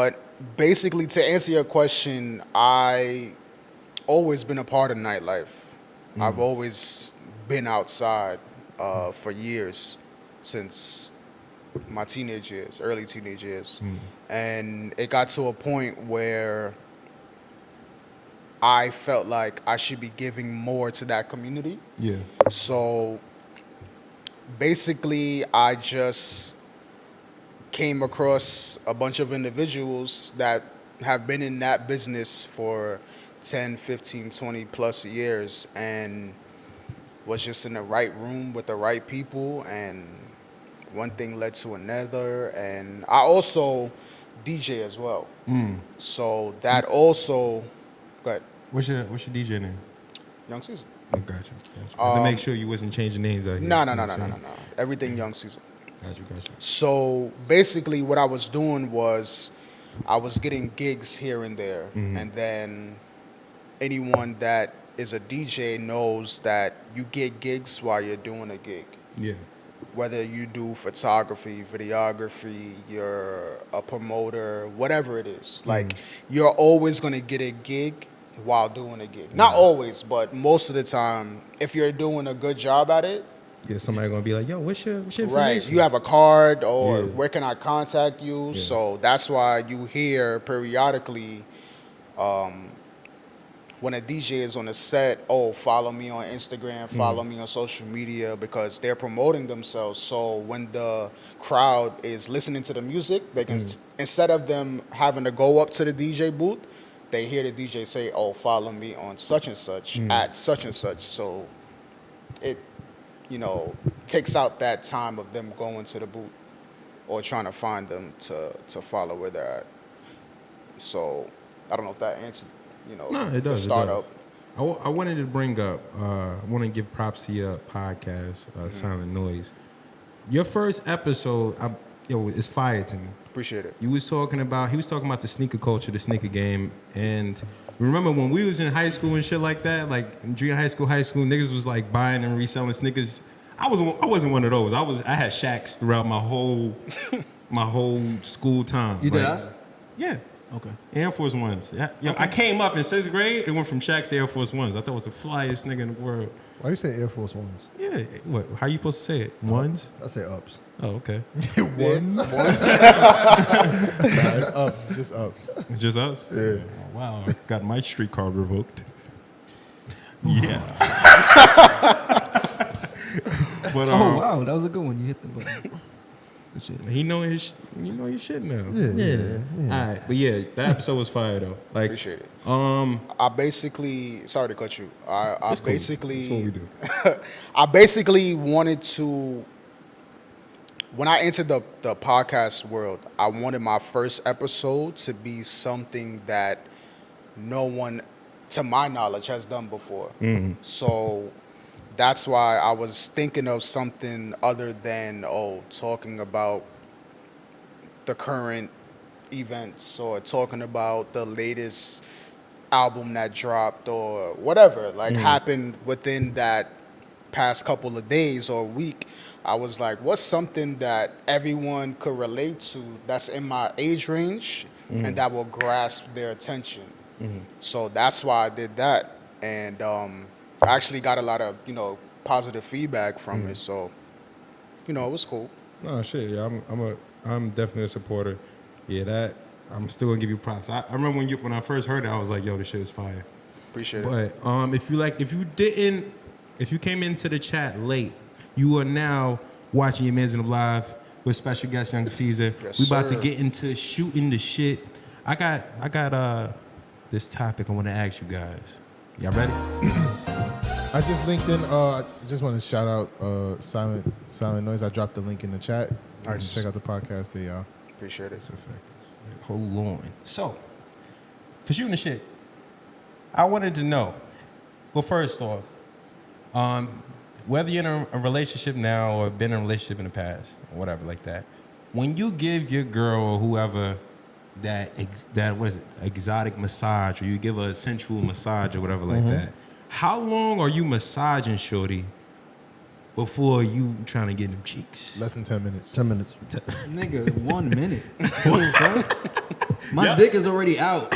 But basically, to answer your question, I always been a part of nightlife. I've always been outside for years, since my teenage years, early teenage years. And it got to a point where I felt like I should be giving more to that community. Yeah. So basically, I just came across a bunch of individuals that have been in that business for 10, 15, 20 plus years, and was just in the right room with the right people, and one thing led to another. And I also DJ as well. So that also, but What's your DJ name? Young Caesar. Oh, gotcha. I had to make sure you wasn't changing names out here. No. You know what I'm saying? Everything Young Caesar. Gotcha. So basically, what I was doing was I was getting gigs here and there, and then anyone that is a DJ knows that you get gigs while you're doing a gig. Yeah. Whether you do photography, videography, you're a promoter, whatever it is. Like, you're always going to get a gig while doing a gig. Not always, but most of the time, if you're doing a good job at it. Yeah, somebody going to be like, yo, what's your information? Right. You have a card, or Yeah. where can I contact you? Yeah. So that's why you hear periodically when a DJ is on a set, oh, follow me on Instagram, follow me on social media, because they're promoting themselves. So when the crowd is listening to the music, they can, instead of them having to go up to the DJ booth, they hear the DJ say, oh, follow me on such and such, at such and such. So it, takes out that time of them going to the booth or trying to find them to follow where they're at. So I don't know if that answered, No, it does. the startup. It does. I wanted to bring up, I want to give props to your podcast, Silent Noise. Your first episode, it's fire to me. Appreciate it. He was talking about the sneaker culture, the sneaker game. And remember when we was in high school and shit like that, like in junior high school, niggas was like buying and reselling sneakers. I wasn't one of those. I had Shacks throughout my whole school time. You did us? Yeah. Okay. Air Force Ones. I came up in 6th grade and went from Shacks to Air Force Ones. I thought it was the flyest nigga in the world. Why you say Air Force Ones? Yeah. What? How you supposed to say it? Ones? I say ups. Oh, okay. Ones? Nah, it's ups. It's just ups. Just ups? Yeah. Oh, wow. I got my street card revoked. Yeah. But, Oh wow, that was a good one. You hit the button. Good shit. He know his shit now. Yeah. All right, but yeah, that episode was fire though. Like, Appreciate it. I I basically, sorry to cut you. I That's cool. basically, That's what we do. I basically wanted to, when I entered the podcast world, I wanted my first episode to be something that no one, to my knowledge, has done before. So that's why I was thinking of something other than, talking about the current events or talking about the latest album that dropped or whatever happened within that past couple of days or week. I was like, what's something that everyone could relate to that's in my age range and that will grasp their attention? So that's why I did that. And I actually got a lot of, positive feedback from it. So, it was cool. no shit. Yeah, I'm definitely a supporter. Yeah, that I'm still gonna give you props. I remember when I first heard it, I was like, yo, this shit is fire. Appreciate it. But if you came into the chat late, you are now watching Yah Mans live with special guest Young Caesar. Yes, We about to sir. get into shooting the shit. I got this topic I want to ask you guys. Y'all ready? I just linked in. I just want to shout out Silent Noise. I dropped the link in the chat. Nice. Check out the podcast. There, y'all. Appreciate it. Hold on. So, for shooting the shit, I wanted to know. Well, first off, whether you're in a relationship now or been in a relationship in the past or whatever like that, when you give your girl or whoever that exotic massage, or you give her a sensual massage or whatever like that, how long are you massaging shorty before you trying to get them cheeks? Less than 10 minutes. 10 minutes. Nigga, 1 minute. What the fuck? My dick is already out.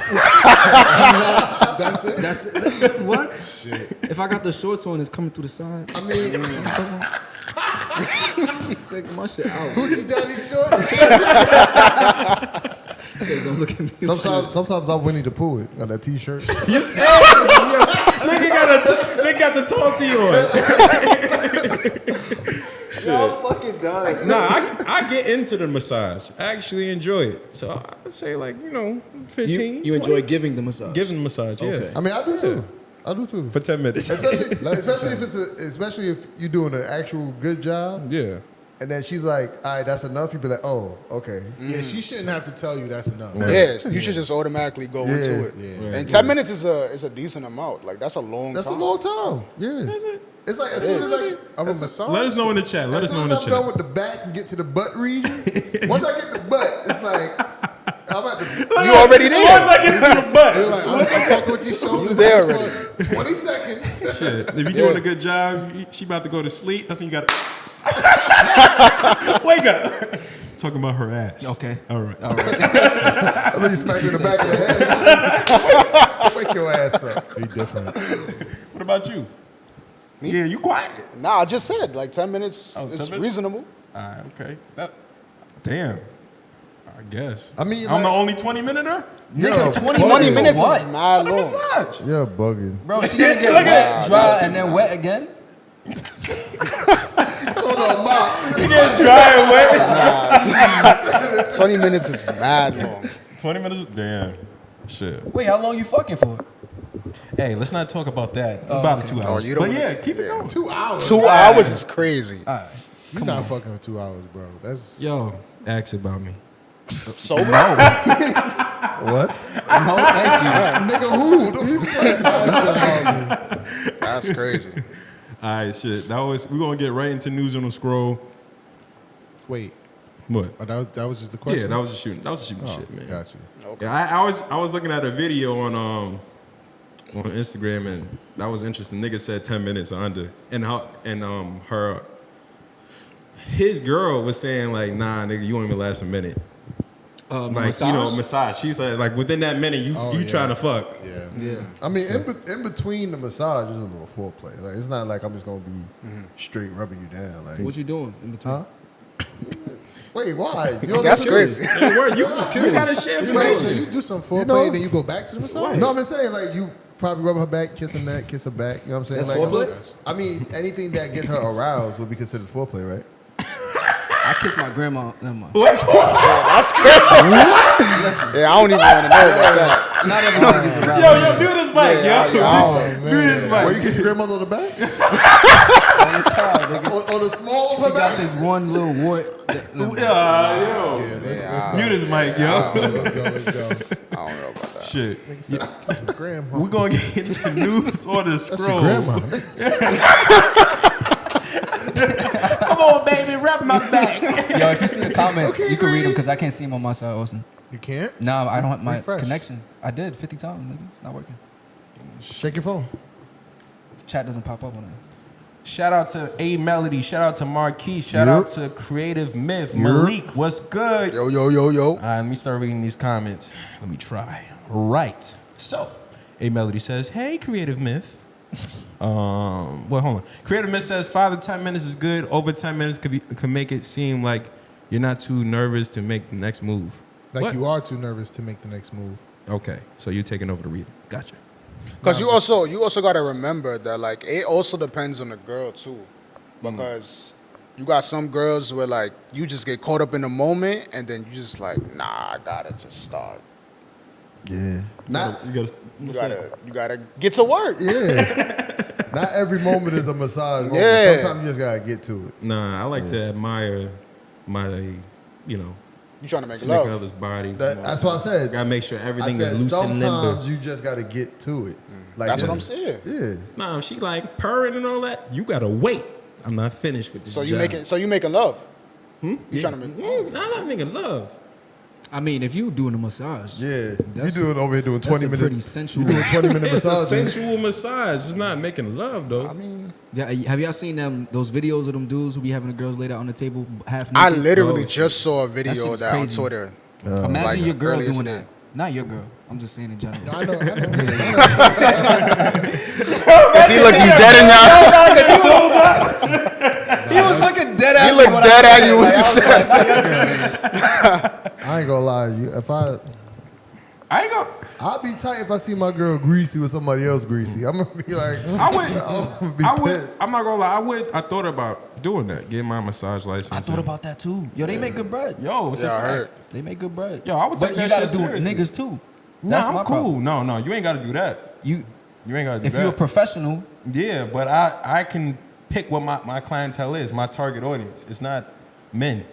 That's it. That's it. What? Shit. If I got the shorts on, it's coming through the side. I mean, Nigga, my shit out. Gucci Daddy shorts. Shit, don't look at me. Sometimes I'm Winnie the Pooh on that T-shirt. Nigga got the tall tee on. Y'all fucking done. Nah, I get into the massage. I actually enjoy it. So I'd say 15. You enjoy giving the massage? Giving the massage, yeah. Okay. I mean, I do too. I do too. For 10 minutes. Especially if you're doing an actual good job, Yeah. and then she's like, "All right, that's enough." You'd be like, "Oh, okay." Yeah, she shouldn't have to tell you that's enough. Yeah, you should just automatically go Yeah. into it. Yeah. And 10 minutes is a decent amount. Like that's a long That's time. a long time. Yeah. Is it? It's like as soon as Of a massage. Let us know in the chat. Let as us know soon in as the I'm done chat. with the back and get to the butt region, once I get the butt, it's like I'm at the. You already there. Once I get to the butt. You're like, I'm fucking with these shoulders. You there already. for 20 seconds. Shit. If you're doing a good job, she about to go to sleep. That's when you got to wake up. Talking about her ass. Okay. All right. I know you smack her in the back of the head. Wake your ass up. Be different. What about you? Yeah, you quiet. Nah, I just said like 10 minutes Oh, 10 is minutes? reasonable. All right, okay. Damn. I guess. I mean, I'm the like- only 20-minute-er? Yo, 20 minutes what? is mad long. Massage. You're bugging. Bro, she gonna get wet, dry, and then wet again? Hold on, Ma. You get dry and wet. 20 minutes is mad long. 20 minutes? Damn. Shit. Wait, how long you fucking for? Hey, let's not talk about that. About okay. 2 hours. you don't But wanna- yeah, keep it going. 2 hours. 2 hours is crazy. All right. You're not fucking for 2 hours, bro. That's Yo, ask about me. Sober? What? No, thank you. Nigga, who? That's crazy. All right, shit. We're going to get right into news on the scroll. wait. What? Oh, that was just the question. Yeah, that was just shooting. That was just shooting Oh, shit, man. got you. Yeah, I was looking at a video on Instagram and that was interesting. Nigga said 10 minutes or under, and his girl was saying like, nah, nigga, you won't even last a minute. Like massage? massage. She said like within that minute you yeah. trying to fuck. Yeah. Yeah. I mean, in between the massage is a little foreplay. Like, it's not like I'm just gonna be straight rubbing you down. Like, What you doing in between? huh? Wait, why? You That's crazy. Yeah, word, you gotta share Wait, some. so you do some foreplay, know- then you go back to the massage? No, I'm just saying, like, you probably rub her back, kiss her neck, kiss her back. You know what I'm saying? That's Like, foreplay? I mean, anything that get her aroused would be considered foreplay, right? I kissed my grandma. Never mind. That's crazy. Yeah, I don't even want to know about that. Not everybody gets around. Yo, mute this mic, yo. Mute this Where mic. you kiss your grandmother on the back? On the side, nigga. on the small of She her got back? this one little wart. Yo. Let's go. Mute this mic, yo. Let's go. I don't know about that. Shit. That's my grandma. We're gonna get into news on the That's your scroll. grandma. Come on, baby, wrap my back. Yo, if you see the comments, Okay, you can read them Granny. because I can't see them on my side, Austin. You can't? No, I don't have my Refresh. connection. I did 50 times, nigga. It's not working. Check your phone. Chat doesn't pop up on it. Shout out to A Melody. Shout out to Marquis. Shout out to Creative Myth. Malik, what's good? Yo. All right, let me start reading these comments. Let me try. Right. So, A Melody says, hey, Creative Myth. Well, hold on. Creative Myth says 5 to 10 minutes is good. Over 10 minutes could make it seem like you're not too nervous to make the next move. Like What? you are too nervous to make the next move. Okay, so you're taking over the reading. Gotcha. Because you also got to remember that like it also depends on the girl too, because you got some girls where like you just get caught up in the moment and then you just like, nah, I gotta just start. Yeah. You gotta get to work. Yeah. Not every moment is a massage moment. Yeah. Sometimes you just gotta get to it. Nah, I like to admire my, You trying to make significant love. other's body. That's what I said. Gotta make sure everything I said is loose and limber. sometimes you just gotta get to it. Like That's what I'm saying. Yeah. Nah, if she like purring and all that, you gotta wait. I'm not finished with this. So you job. making love? You trying to make? I'm not making love. I mean, if you doing a massage, Yeah, you That's- doing over here doing that's 20 a minutes. pretty sensual. You doing 20-minute It's a massages. sensual massage. It's not making love though. I mean, Yeah, have y'all seen those videos of them dudes who be having the girls laid out on the table half naked? I literally Oh, just saw a That video shit's of that on crazy. Twitter. Imagine like, your girl earlier doing today. that. Not your girl. I'm just saying in general. I know. Cause he looked you dead in your He was looking dead He looked dead at you when you said. I ain't gonna lie. If I ain't gonna. I'll be tight if I see my girl greasy with somebody else greasy. I'm gonna be like, I would. I'm gonna be I would. pissed. I'm not gonna lie. I thought about doing that. Getting my massage license. I thought about that too. Yo, they make good bread. Yo, it's a Yeah, I fact. heard. They make good bread. Yo, I would But take you that gotta shit do it, seriously. niggas too. Nah, That's I'm my cool. problem. No, you ain't gotta do that. You, You ain't gotta do if that. you're a professional, Yeah, but I can pick what my clientele is, my target audience. It's not men.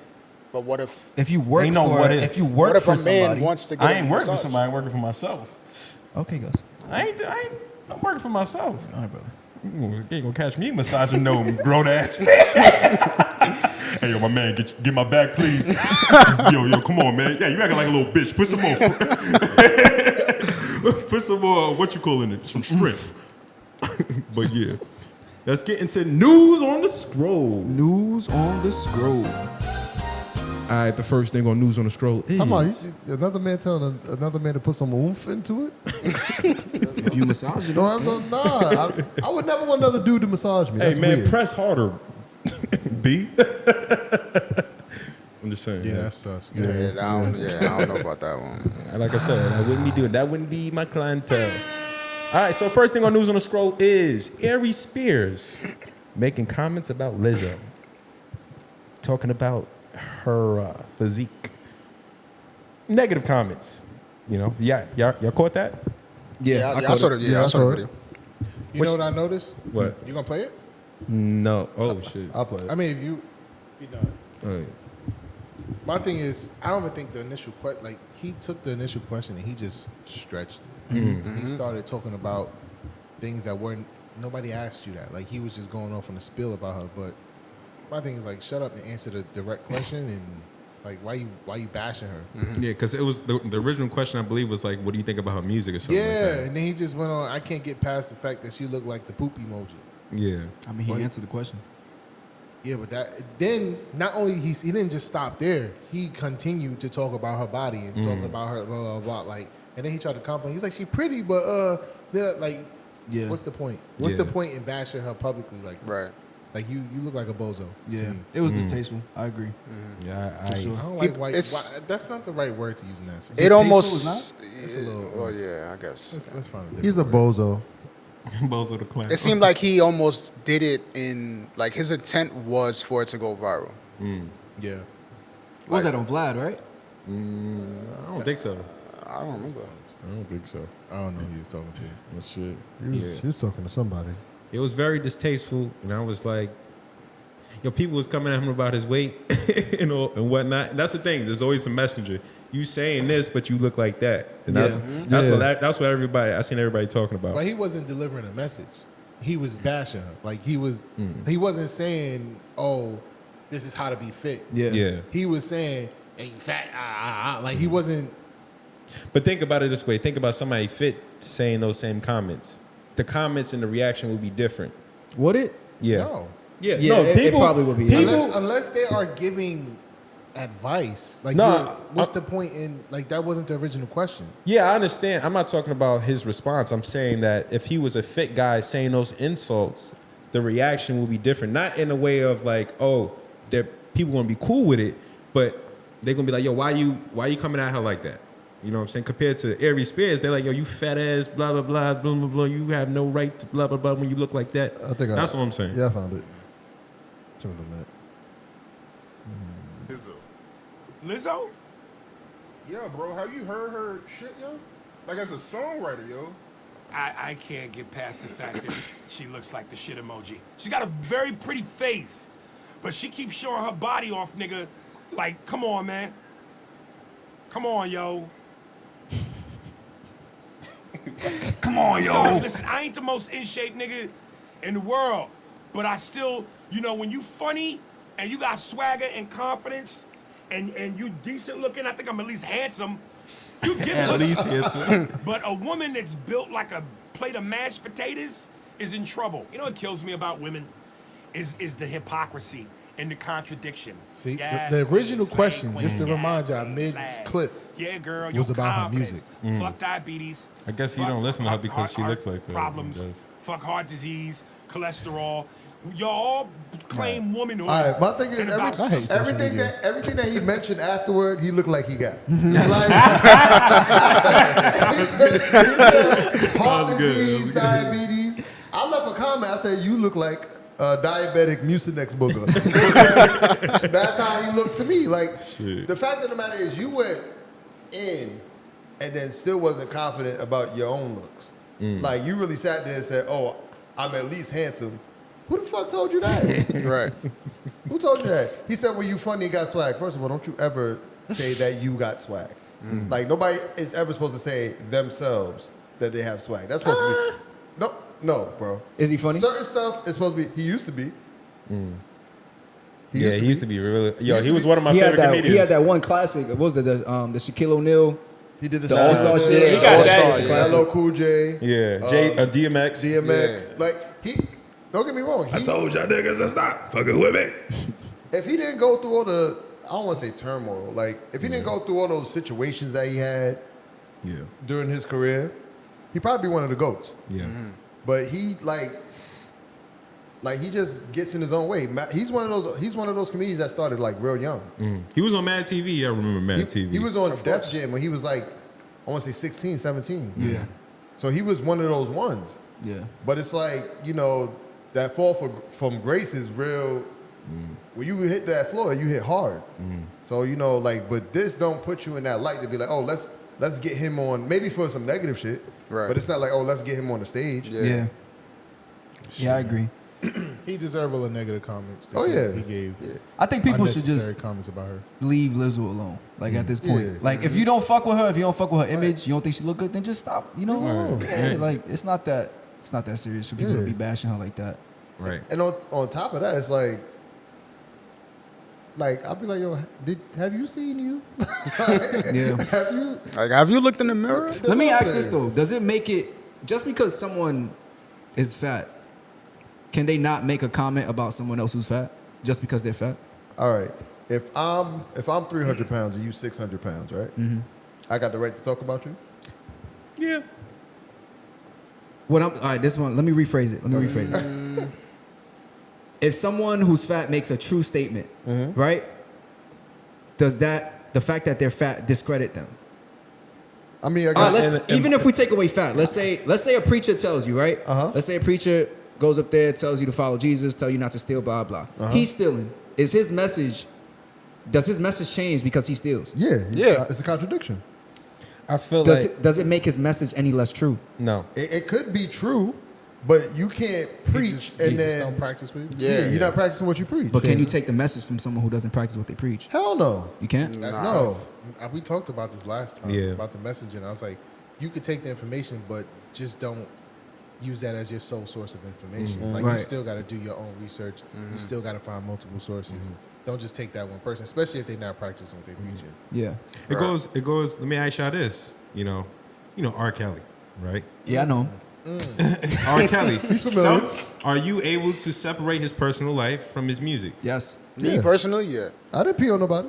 But what if? if you work Ain't no for, what if. if you What work if for a man somebody, wants to get? I a ain't working for massage? somebody. I'm working for myself. okay, guys. I'm working for myself. All right, brother. You ain't gonna catch me massaging no grown ass. Hey, yo, my man, get my bag, please. yo, come on, man. Yeah, you acting like a little bitch. Put some more. Put some more. What you calling it? Some strength. But yeah, let's get into news on the scroll. News on the scroll. All right, the first thing on news on the scroll is. Come on, you see another man telling another man to put some oomph into it? If you massage it, Nah. I would never want another dude to massage me. Hey That's man, weird. press harder. B. I'm just saying. Yeah, that sucks. Yeah, I don't know about that one. Like I said, I wouldn't be doing that. Wouldn't be my clientele. All right, so first thing on news on the scroll is Aries Spears making comments about Lizzo, talking about her physique. Negative comments. You know, y'all caught that? Yeah, I caught saw it. the I saw the video. You know what I noticed? What? You gonna play it? No. Oh shit. I'll play it. I mean, if you done. All right. My thing is, I don't even think the initial question, like, he took the initial question and he just stretched it. He started talking about things that weren't, nobody asked you that. Like, he was just going off on a spiel about her. But my thing is, like, shut up and answer the direct question and, like, why you bashing her? Yeah, because it was the original question, I believe, was like, what do you think about her music or something like Yeah, that? and then he just went on, I can't get past the fact that she looked like the poop emoji. Yeah. I mean, he answered the question. Yeah, but then not only he didn't just stop there. He continued to talk about her body and talking about her blah blah blah. Like, and then he tried to compliment. He's like, she pretty, but they're like, Yeah. what's the point? What's the Yeah. point in bashing her publicly? Like, Right. like you look like a bozo. To Yeah, me. it was distasteful. I agree. Yeah, For sure. I don't like white. It's- That's not the right word to use in that. sense. It Distasteful almost. It's a little- Well, yeah, I guess. Let's find a different He's a word. bozo. Bozo the clown. It seemed like he almost did it in like his intent was for it to go viral. Yeah. What was that on Vlad, right? I don't think so. I don't remember. I don't think so. I don't know who he was talking to. That shit. He was talking to somebody. It was very distasteful, and I was like, yo, people was coming at him about his weight and whatnot. And that's the thing. There's always a messenger. You saying this, but you look like that. And that's what everybody. I seen everybody talking about. But he wasn't delivering a message. He was bashing her. Like he wasn't saying, "Oh, this is how to be fit." Yeah. He was saying, "Hey, you fat." Like he wasn't. But think about it this way. Think about somebody fit saying those same comments. The comments and the reaction would be different. Would it? Yeah. No. Yeah. Yeah, no, it probably would be. Unless they are giving advice. Like, what's the point in, like, that wasn't the original question. Yeah, I understand. I'm not talking about his response. I'm saying that if he was a fit guy saying those insults, the reaction would be different. Not in a way of like, oh, that people gonna be cool with it, but they're gonna be like, yo, why you coming at her like that? You know what I'm saying? Compared to Aries Spears, they're like, yo, you fat ass, blah blah blah, blah blah blah. You have no right to blah blah blah when you look like that. That's what I'm saying. Yeah, I found it. Just a minute. Lizzo? Yeah, bro. Have you heard her shit, yo? Like, as a songwriter, yo. I can't get past the fact that she looks like the shit emoji. She's got a very pretty face, but she keeps showing her body off, nigga. Like, come on, man. Come on, yo. Come on, yo. Listen, I ain't the most in shape nigga in the world, but I still, you know, when you funny and you got swagger and confidence and you decent looking, I think I'm at least handsome. You get At least handsome. But a woman that's built like a plate of mashed potatoes is in trouble. You know what kills me about women is the hypocrisy and the contradiction. See, Yes, the queen, original slag, question, queen, just to yes, remind y'all, queen, mid slag. clip, Yeah, girl, was your about her confidence. music. Fuck diabetes. I guess you Fuck don't listen to her heart- because she heart looks like that. problems. He does. Fuck heart disease, cholesterol. Y'all all claim womanhood. All right, my thing is and about- I hate social everything media. everything that he mentioned afterward, he looked like he got. He said heart That was good. disease, diabetes. I left a comment. I said, "You look like a diabetic Mucinex booger." Because that's how he looked to me. Like Shit. the fact of the matter is, you went in and then still wasn't confident about your own looks. Like you really sat there and said, "Oh, I'm at least handsome." Who the fuck told you that? Right. Who told you that? He said, well, you funny and got swag. First of all, don't you ever say that you got swag. Like, nobody is ever supposed to say themselves that they have swag. That's supposed to be... No, bro. Is he funny? Certain stuff is supposed to be... He used to be. He used to be really. Yo, used he to was be- one of my He had favorite that. comedians. He had that one classic. What was it? The Shaquille O'Neal. He did The All-Star shit. Yeah, he got All-Star, that. yeah. LL Cool J. Yeah, DMX. DMX. Like, he... Don't get me wrong. He, told y'all niggas to stop fucking with me. if he didn't go through all the... I don't want to say turmoil. Like, if he didn't go through all those situations that he had during his career, he'd probably be one of the GOATs. Yeah. But he he just gets in his own way. He's one of those comedians that started like real young. He was on Mad TV. I remember Mad TV. He was on Def Jam when he was like, I want to say 16, 17. Yeah. So he was one of those ones. Yeah. But it's like, you know, that fall from grace is real. When you hit that floor, you hit hard. So, you know, like, but this don't put you in that light to be like, oh, let's get him on, maybe for some negative shit. Right. But it's not like, oh, let's get him on the stage. Yeah. Yeah, I agree. He deserved all the negative comments. 'cause Oh, yeah. He gave I think people should unnecessary just comments about her. leave Lizzo alone. Like at this point, Yeah. like if you don't fuck with her, if you don't fuck with her image, you don't think she look good, then just stop. You know, yeah, like it's not that serious for people to be bashing her like that. right. And on top of that, it's like I'll be like, yo, have you seen you? Yeah. Have you? Like, have you looked in the mirror? Let me That's ask this what I'm though: does it make it just because someone is fat? Can they not make a comment about someone else who's fat just because they're fat? All right. If I'm 300 pounds and you 600 pounds, right? I got the right to talk about you. Yeah. All right, this one. Let me rephrase it. If someone who's fat makes a true statement, right? Does the fact that they're fat discredit them? I mean, I All guess. right, even if we take away fat, let's say a preacher tells you, right? Let's say a preacher goes up there, tells you to follow Jesus, tell you not to steal, blah blah. He's stealing. Does his message change because he steals? Yeah. It's a contradiction. I feel Does it make his message any less true? no. It could be true, but you can't preach He just and don't then practice with you. yeah, you're not practicing what you preach. But can you take the message from someone who doesn't practice what they preach? Hell no. You can't. That's No. tough. We talked about this last time Yeah. about the messaging. I was like, you could take the information, but just don't use that as your sole source of information. Like Right. you still got to do your own research. You still got to find multiple sources. Don't just take that one person, especially if they're not practicing what they're preaching. Yeah. It goes. Let me ask y'all this. You know, R. Kelly, right? Yeah, I know. R. Kelly. familiar. Are you able to separate his personal life from his music? Yes. Me Yeah. personally, yeah. I didn't pee on nobody.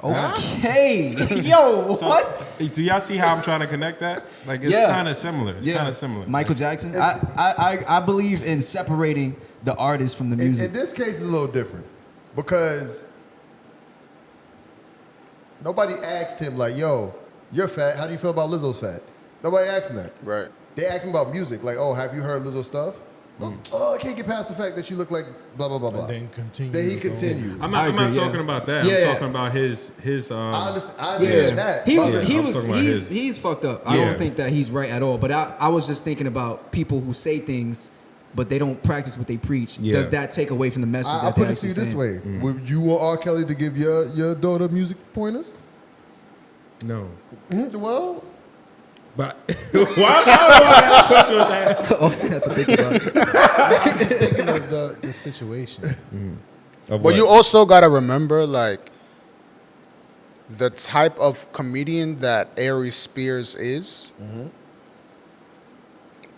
Okay. Yo, what? Do y'all see how I'm trying to connect that? Like it's Yeah. kind of similar. It's kind of similar. Michael Jackson. I believe in separating the artist from the music. In this case, it's a little different because nobody asked him like, "Yo, you're fat. How do you feel about Lizzo's fat?" Nobody asked him that. Right. They asked him about music, like, "Oh, have you heard Lizzo stuff?" Oh, I can't get past the fact that she looked like blah blah blah blah. And then continue. Then he to go. continued. I'm I not agree, yeah. talking about that. Yeah, I'm yeah. talking about his I understand. I Yeah. understand that. He But- was, he I'm was talking about his. he's fucked up. I Yeah. don't think that he's right at all. But I was just thinking about people who say things, but they don't practice what they preach. Yeah. Does that take away from the message I'll that put they're it to you actually this saying? way: Would you want R. Kelly to give your daughter music pointers? No. Well, But why that question was asked? Austin had to think about it. I'm just thinking of the situation. Of But you also gotta remember, like, the type of comedian that Aries Spears is,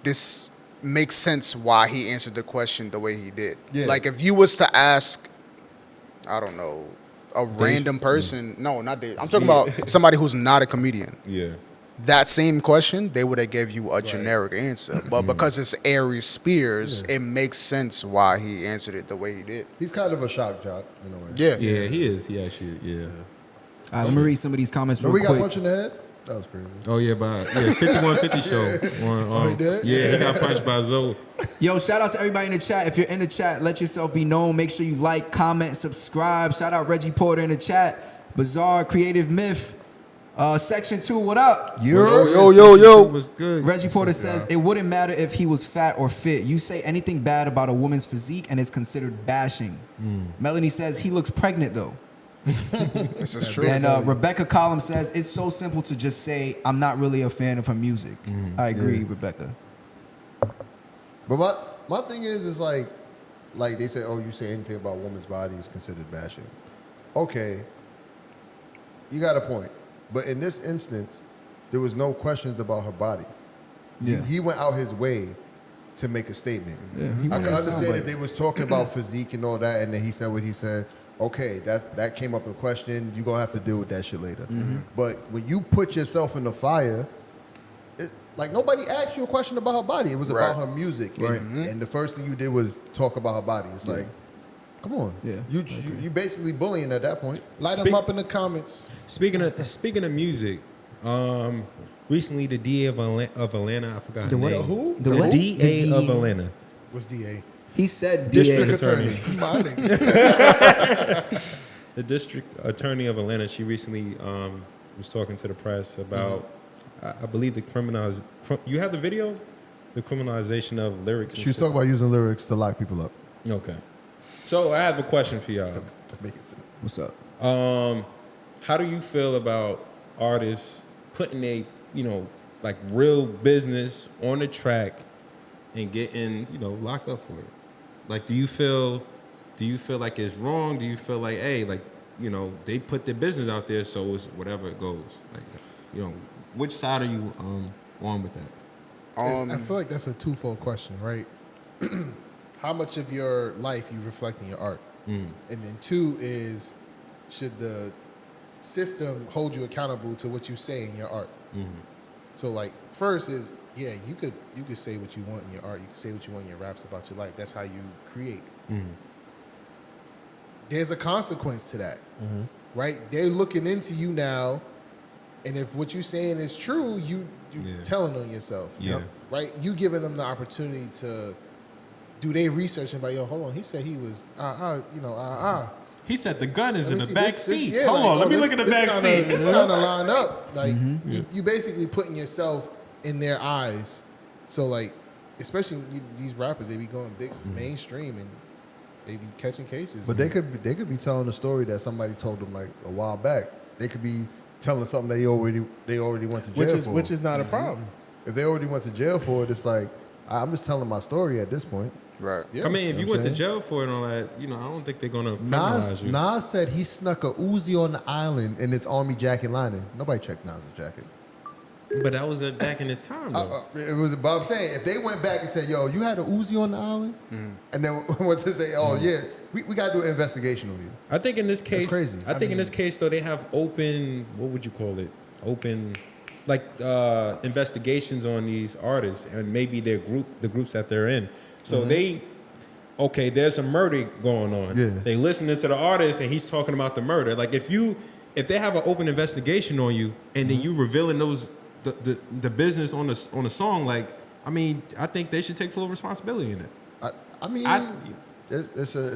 this makes sense why he answered the question the way he did. Yeah. Like if you was to ask, I don't know, a random person, no, not Dave. I'm talking about somebody who's not a comedian. Yeah. That same question, they would have gave you a generic answer. But because it's Aries Spears, it makes sense why he answered it the way he did. He's kind of a shock jock in a way. Yeah. Yeah, he is. He actually, yeah. All right, let me read some of these comments But real we got quick. punched in the head? That was crazy. Oh, yeah, by 5150 show. he did? Yeah, he got punched by Zoe. Yo, shout out to everybody in the chat. If you're in the chat, let yourself be known. Make sure you like, comment, subscribe. Shout out Reggie Porter in the chat. Bizarre Creative Myth. Section 2, what up? Yo. Was good. Reggie Porter says, it wouldn't matter if he was fat or fit. You say anything bad about a woman's physique and it's considered bashing. Melanie says, he looks pregnant though. This is true. And Rebecca Collins says, it's so simple to just say, I'm not really a fan of her music. I agree, Rebecca. But my thing is like they say, oh, you say anything about a woman's body is considered bashing. Okay, you got a point. But in this instance, there was no questions about her body. Yeah. He went out his way to make a statement. Yeah, he I wanted can to sound understand like- if they was talking about physique and all that, and then he said what he said. Okay, that came up in question. You're going to have to deal with that shit later. But when you put yourself in the fire, it's like nobody asked you a question about her body. It was about her music. And the first thing you did was talk about her body. It's like, come on. Yeah, You basically bullying at that point. Light them up in the comments. Speaking of music, recently the DA of Atlanta, I forgot her what? name. The who? The The what? DA The of Atlanta. What's DA? He said District DA. Attorney. My nigga. The District Attorney of Atlanta, she recently was talking to the press about, I believe, you have the video? The criminalization of lyrics. and She was shit. talking about using lyrics to lock people up. Okay. So I have a question for y'all. To make it simple. What's up? How do you feel about artists putting like real business on the track and getting, locked up for it? Like, do you feel like it's wrong? Do you feel like, hey, like, they put their business out there, so it's whatever it goes? Like, which side are you on with that? I feel like that's a twofold question, right? How much of your life you reflect in your art? And then two is, should the system hold you accountable to what you say in your art? So like, first is, yeah, you could say what you want in your art. You can say what you want in your raps about your life. That's how you create. There's a consequence to that, right? They're looking into you now, and if what you're saying is true, you telling on yourself. Yeah. Right? You giving them the opportunity to do their research and be like, yo, hold on, he said he was He said the gun is Let in me the see, back this- seat. yeah, Hold like, on, let me this- look at the this back kinda- seat. This kind of line up. Like, you basically putting yourself in their eyes. So, like, especially these rappers, they be going big mainstream and they be catching cases. But they could be telling a story that somebody told them like a while back. They could be telling something they already went to jail for. which is not a problem. If they already went to jail for it, it's like I'm just telling my story at this point. Right. Yeah. I mean, if you went to saying? jail for it and all that, I don't think they're gonna criminalize you. Nas said he snuck a Uzi on the island in its army jacket lining. Nobody checked Nas's jacket. But that was back in his time, though. It was. But I'm saying if they went back and said, "Yo, you had a Uzi on the island," and then went to say, "Oh yeah, we got to do an investigation on you." I think in this case, crazy. I think in this case though, they have open. What would you call it? Open, like investigations on these artists and maybe the groups that they're in. So there's a murder going on. Yeah. They listening to the artist and he's talking about the murder. Like if they have an open investigation on you and then you revealing the business on the song, like I mean, I think they should take full responsibility in it. I mean, it's a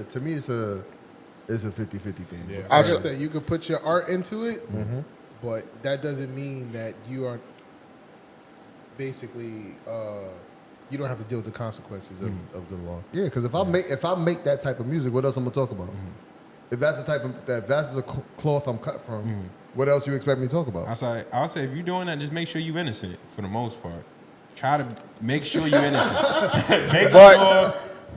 50-50 thing. Yeah. Like Awesome. I said, you could put your art into it, but that doesn't mean that you are basically you don't have to deal with the consequences of the law. Yeah, because if I make that type of music, what else I'm gonna talk about? If that's the cloth I'm cut from, what else you expect me to talk about? I'll say if you're doing that, just make sure you're innocent for the most part. Try to make sure you're innocent.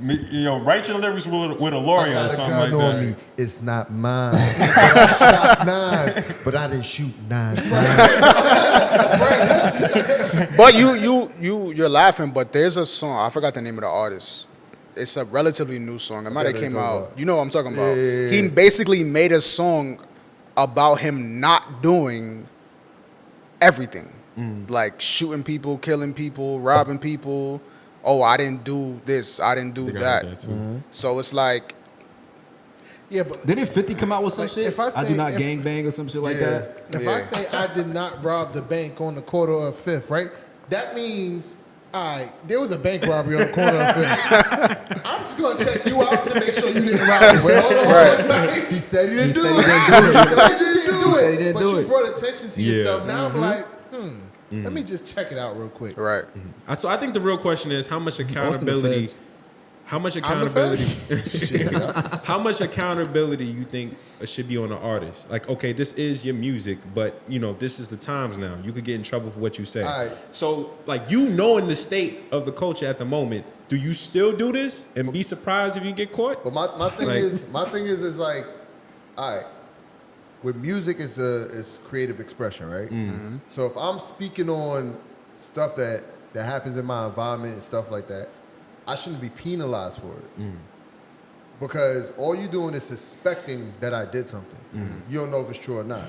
write your lyrics with a lawyer I or got a something gun like on that. me. It's not mine. But I shot nines, but I didn't shoot 9 times. But you're laughing, but there's a song, I forgot the name of the artist. It's a relatively new song. It might have what came you're talking out. about. You know what I'm talking about. Yeah. He basically made a song about him not doing everything. Like shooting people, killing people, robbing people. Oh, I didn't do this. I didn't do I think I heard that. that too. So it's like, Yeah, but Didn't 50 come out with some Like, shit? if I I do say- not if- gangbang or some shit like Yeah. that. if Yeah. I say I did not rob the bank on the corner of Fifth, right? That means there was a bank robbery on the corner of Fifth. I'm just gonna check you out to make sure you didn't rob it. Wait, hold on. Right. He said he didn't do said it. he didn't do it. He said he didn't do He said he it. didn't But do you it. brought attention to Yeah. yourself. Now I'm like, let me just check it out real quick. right. So I think the real question is how much accountability, feds. how much I'm the accountability, feds. how much accountability you think should be on the artist? Like, okay, this is your music, but this is the times now. You could get in trouble for what you say. All right. So, like, knowing the state of the culture at the moment, do you still do this and be surprised if you get caught? But my thing Like- is like, all right, with music is creative expression, right? So if I'm speaking on stuff that happens in my environment and stuff like that, I shouldn't be penalized for it. Because all you're doing is suspecting that I did something. You don't know if it's true or not.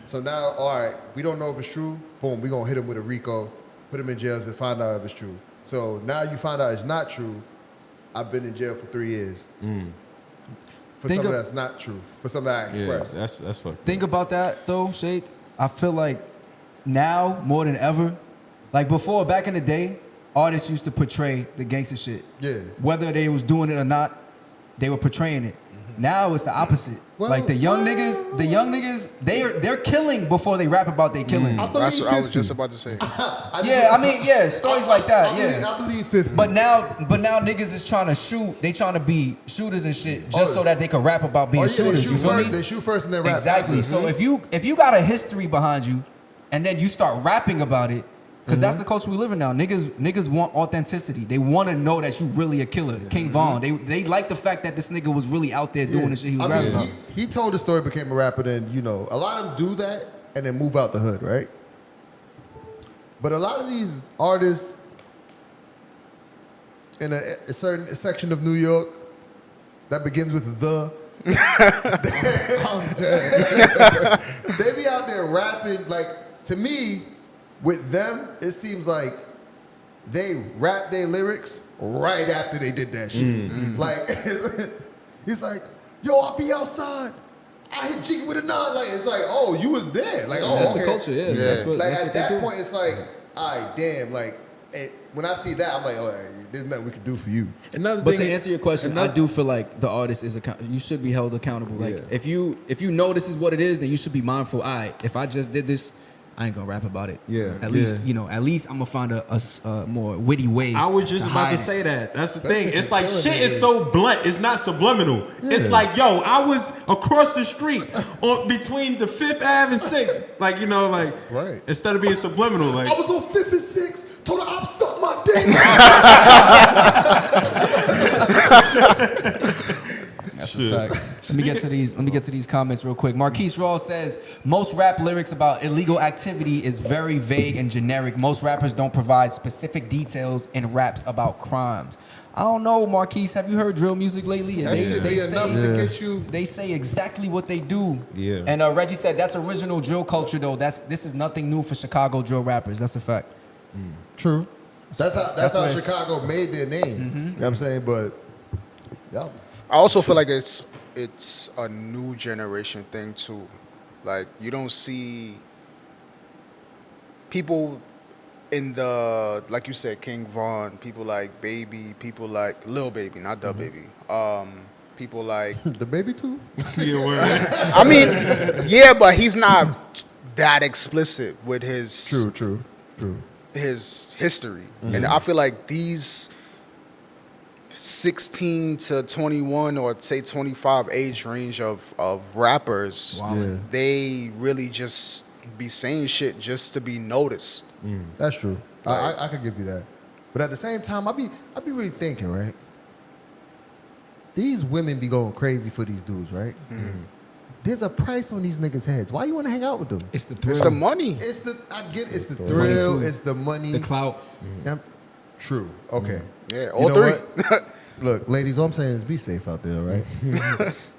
So now, all right, we don't know if it's true. Boom, we're going to hit him with a RICO, put him in jail to find out if it's true. So now you find out it's not true. I've been in jail for 3 years. For Think something of- that's not true. For something I Yeah, expressed. that's fucked. Think about that though, Shake. I feel like now more than ever, like before, back in the day, artists used to portray the gangster shit. Yeah. Whether they was doing it or not, they were portraying it. Now it's the opposite. Well, like the young niggas, they're killing before they rap about they killing. I That's believe what I was 50. just about to say. Stories like that. I believe 50. But now niggas is trying to shoot. They trying to be shooters and shit just so that they can rap about being they shooters. shoot You feel first, me? They shoot first and then rap Exactly. after. So if you got a history behind you, and then you start rapping about it, because that's the culture we live in now. Niggas want authenticity. They want to know that you really a killer. King Von. They like the fact that this nigga was really out there doing the shit he was rapping about. He told the story, became a rapper, then, a lot of them do that and then move out the hood, right? But a lot of these artists in a certain section of New York that begins with the, I'm dead. They be out there rapping, like, to me, with them, it seems like they rap their lyrics right after they did that shit. Like, it's like, yo, I'll be outside. I hit Jiggy with a 9. Like, it's like, oh, you was there. Like, oh, That's okay. the culture, yeah. Yeah. Like, That's at what they that do. point, it's like, all right, damn. Like, when I see that, I'm like, oh, there's nothing we can do for you. Another But thing to answer your question, I do feel like the artist is you should be held accountable. Like Yeah. if you know this is what it is, then you should be mindful. All right, if I just did this, I ain't gonna rap about it. Yeah. At least I'm gonna find a more witty way. I was just about hide to it. say that. That's the Especially thing. if It's it's like killing shit is niggas. so blunt. It's not subliminal. It's like, yo, I was across the street between the 5th Ave and 6th. Like, Right. instead of being subliminal, like, I was on 5th and 6th, told her I'm suck my dick. That's a fact. Let me get to these comments real quick. Marquise Rawls says most rap lyrics about illegal activity is very vague and generic. Most rappers don't provide specific details in raps about crimes. I don't know, Marquise. Have you heard drill music lately? And That should be enough to get you. They say exactly what they do. Yeah. And Reggie said that's original drill culture though. This is nothing new for Chicago drill rappers. That's a fact. True. That's how That's what it's- Chicago made their name. You know what I'm saying? But, yeah. I also feel like it's a new generation thing too. Like you don't see people in the, like you said, King Von, people like Baby, people like Lil Baby, not the Baby. People like The baby too? yeah, word. I mean, yeah, but he's not that explicit with his True. his history. And I feel like these 16 to 21 or say 25 age range of rappers, Yeah. they really just be saying shit just to be noticed. That's true. I could give you that. But at the same time, I be really thinking, right? these women be going crazy for these dudes, right? There's a price on these niggas' heads. Why you want to hang out with them? It's the thrill. It's the money. I get it's the thrill, Money too. it's the money. The clout. True. Okay. Yeah, You all know three. what? Look, ladies, all I'm saying is be safe out there, right?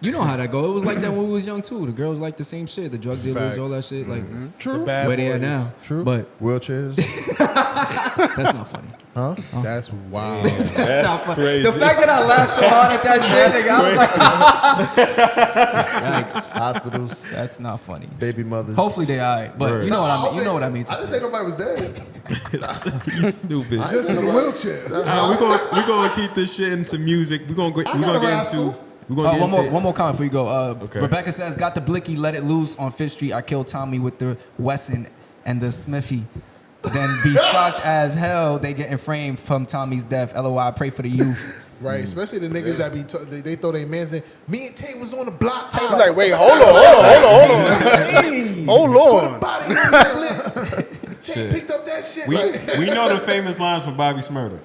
You know how that go. It was like that when we was young too. The girls like the same shit. The drug dealers, all that shit. Like True. Bad where they are boys. now. True. But Wheelchairs. that's not funny. Huh? That's wild. That's crazy. The fact that I laughed so hard at that shit, nigga, I was like, yikes. Hospitals. That's not funny. Baby mothers. Hopefully they alright. But you know what I mean. You know what I mean to I didn't say. say nobody was dead. You stupid. Just in the wheelchair. We're gonna keep this shit into music. We're gonna get into. We're gonna get into. One more comment before you go. Okay. Rebecca says, got the blicky, let it loose on Fifth Street. I killed Tommy with the Wesson and the Smithy. Then be shocked as hell they getting framed from Tommy's death. LOI, pray for the youth. Right, especially the niggas that be they throw their mans in. Me and Tay was on the block. Tay Like, wait, hold on. Hold on. body. Tay picked up that shit. We know the famous lines from Bobby Smurder.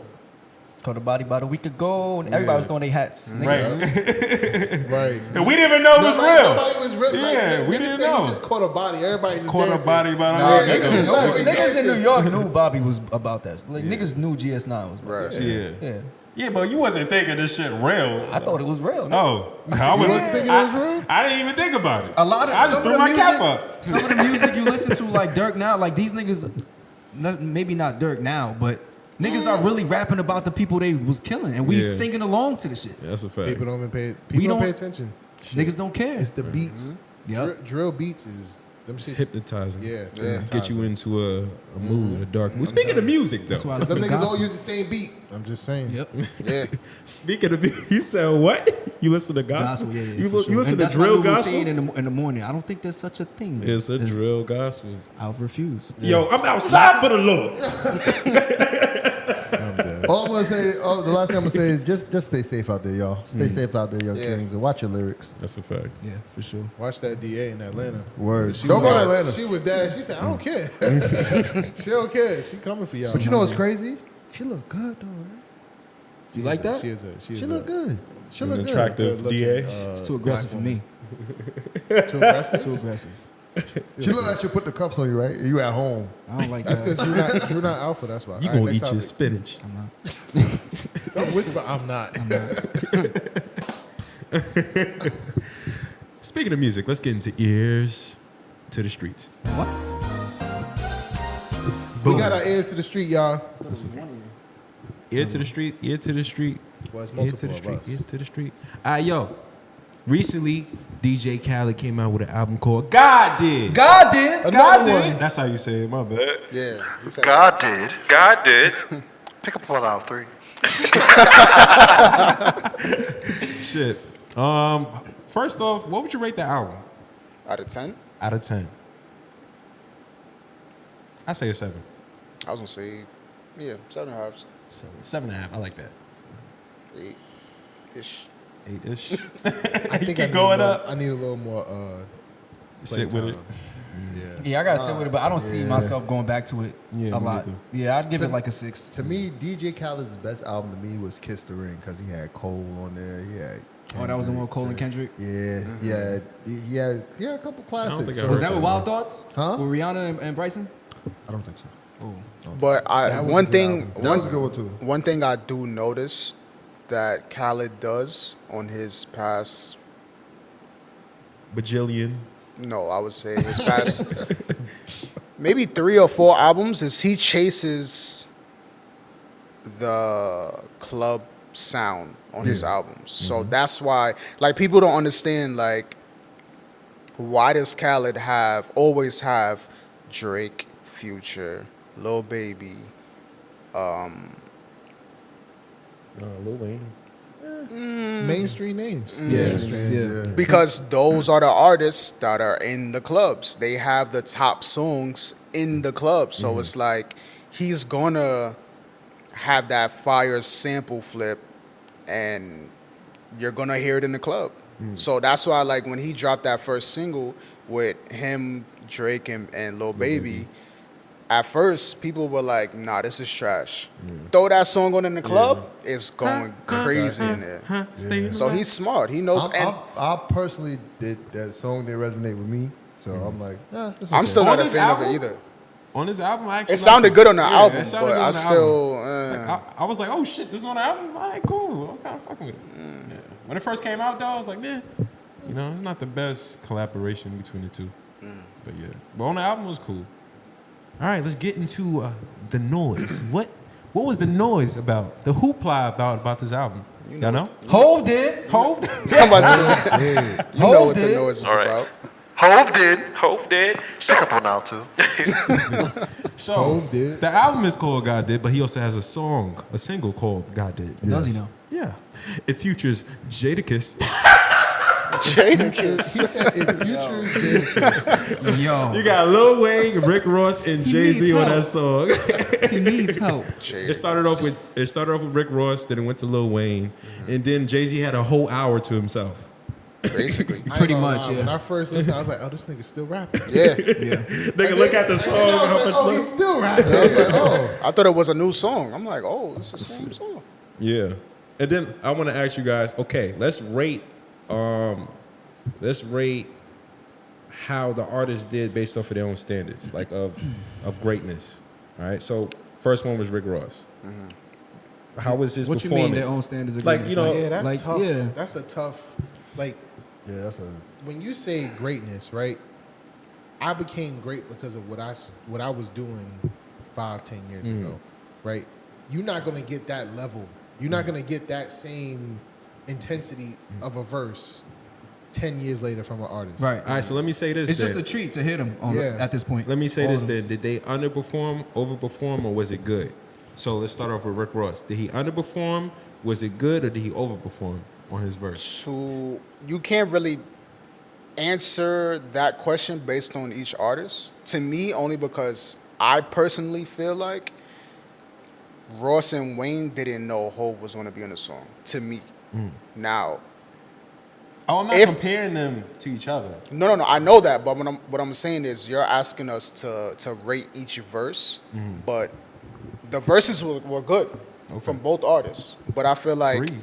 Caught a body about a week ago, and everybody was throwing their hats. Nigga. Right. Right. And we didn't even know it was real. Nobody was real. Yeah, we niggas didn't said know. He just caught a body. Everybody just Caught a dancing. body by Nah, the niggas, Yeah. niggas in New York knew Bobby was about that. Like niggas knew GS9 was about Right. that. Yeah. Yeah. Yeah, but you wasn't thinking this shit real. I thought it was real. nigga. Oh, I You wasn't thinking it was real? I didn't even think about it. A lot of I just some threw of the my music, cap up. Some of the music you listen to, like Dirk now, like these niggas, maybe not Dirk now, but niggas are really rapping about the people they was killing, and we Yeah. singing along to the shit. That's a fact. People don't even pay. We People don't don't- pay attention. Niggas don't care. It's the beats. Yep. Drill beats is them shits. Hypnotizing. Yeah. Get you into a mood, a dark mood. Speaking of music, though. That's why I Them listen to niggas all gospel. use the same beat. I'm just saying. Yep. Yeah. Speaking of music, you said what? You listen to gospel? Gospel, yeah, You, for sure. you listen And to that's my drill new gospel? routine in the morning. I don't think there's such a thing. It's a drill gospel. I'll refuse. Yo, I'm outside for the Lord. All I'm gonna say, the last thing I'm gonna say is just stay safe out there, y'all. Stay safe out there, young kings, and watch your lyrics. That's a fact. Yeah, for sure. Watch that DA in Atlanta. Word. She Don't was go to like- Atlanta. She was dead. She said, I don't care. She don't care. She coming for y'all. But you know what's crazy? She look good though. Right? You like that? She is a. She look good. She An look good. attractive good-looking, DA. It's too aggressive for me. Too aggressive. Too aggressive. She look like she'll put the cuffs on you, right? You at home. I don't like That's that. because you're not alpha. That's why. You All right, gonna next eat your topic. spinach. I'm not. Don't whisper. I'm not. Speaking of music, let's get into ears to the streets. What? We got our ears to the street, y'all. Ear to the street, ear to the street, Well, it's ear to multiple the of street, us. ear to the street. Yo, recently DJ Khaled came out with an album called God Did. God did. Another one. That's how you say it, my bad. Yeah. God did. God Did. Pick up one out 3. Shit. First off, what would you rate the album Out of 10, out of 10? I say a 7. I was gonna say, yeah, 7.5, 7.5. I like that. 8-ish. 8-ish. I think I keep need going a little, up. I need a little more. Sit with it. playtime. Yeah. Yeah, I gotta sit with it, but I don't see myself going back to it Yeah, a me lot. neither. Yeah, I'd give it like a 6. To me, DJ Khaled's best album to me was Kiss the Ring because he had Cole on there. He had Oh, that was the one with Cole and Kendrick. Yeah, yeah, he had a couple classics. think I Was heard that with that Wild Thoughts? Huh? With Rihanna and Bryson? I don't think so. But That was one a good thing, album. That was a good one too. one thing I do notice that Khaled does on his past, Bajillion. no, I would say his past, maybe 3 or 4 albums, is he chases the club sound on his albums. So that's why, like, people don't understand, like, why does Khaled always have Drake, Future, Lil Baby, Lil Wayne. Mainstream names. Yeah. because those are the artists that are in the clubs. They have the top songs in the club. So it's like he's gonna have that fire sample flip and you're gonna hear it in the club. So that's why, like, when he dropped that first single with him, Drake, and Lil Baby, at first, people were like, nah, this is trash. Throw that song on in the club, it's going crazy in there. So he's smart. He knows. I personally did that song didn't resonate with me, so I'm like, it's I'm okay. still not On a this fan of album? it either. On this album, I actually It sounded liked good on the album, it sounded but good on I the still. album. Like, I was like, oh shit, this is on the album? All right, cool. I'm kind of fucking with it. Yeah. When it first came out, though, I was like, yeah. You know, it's not the best collaboration between the two. But yeah. But on the album, it was cool. All right, let's get into the noise. What was the noise about? The hoopla about this album? Y'all know? Hove did. Hove? I'm about to say, you know what the did. noise is All right. about. Hove did. Pick up on now too. So, Hove did. the album is called God Did, but he also has a single called God Did. Does he know? Yeah. It features Jadakiss. Jadakiss. He said it features Jadakiss. Yo, You got Lil Wayne, Rick Ross, and Jay-Z needs on that help. song. he needs help. It started off with Rick Ross, then it went to Lil Wayne, and then Jay-Z had a whole hour to himself. Basically. I ain't Pretty gonna much, lie, yeah. When I first listened, I was like, oh, this nigga's still rapping. Yeah. Yeah. Nigga, look at the song. And then I how was much like, oh, love- he's still rapping. I was like, oh. I thought it was a new song. I'm like, oh, it's the same song. Yeah. And then I want to ask you guys, okay, let's rate how the artist did based off of their own standards, like of greatness. All right. So first one was Rick Ross. How was his What you performance? mean their own standards? Of Like, greatness? you know, Yeah, that's like, tough. yeah. That's a tough, like, Yeah, that's a. when you say greatness, right? I became great because of what I was doing 5-10 years ago, right? You're not gonna get that level. You're not gonna get that same intensity of a verse 10 years later from an artist. Right. All right, so let me say this. It's just then. a treat to hit him on Yeah. at this point. Let me say All this of them. then. Did they underperform, overperform, or was it good? So let's start off with Rick Ross. Did he underperform? Was it good, or did he overperform on his verse? So you can't really answer that question based on each artist. To me, only because I personally feel like Ross and Wayne didn't know Hov was going to be on the song. To me. Now, Oh, I'm not If- comparing them to each other. no, I know that, but what I'm saying is you're asking us to rate each verse, but the verses were good from both artists. But I feel like Three,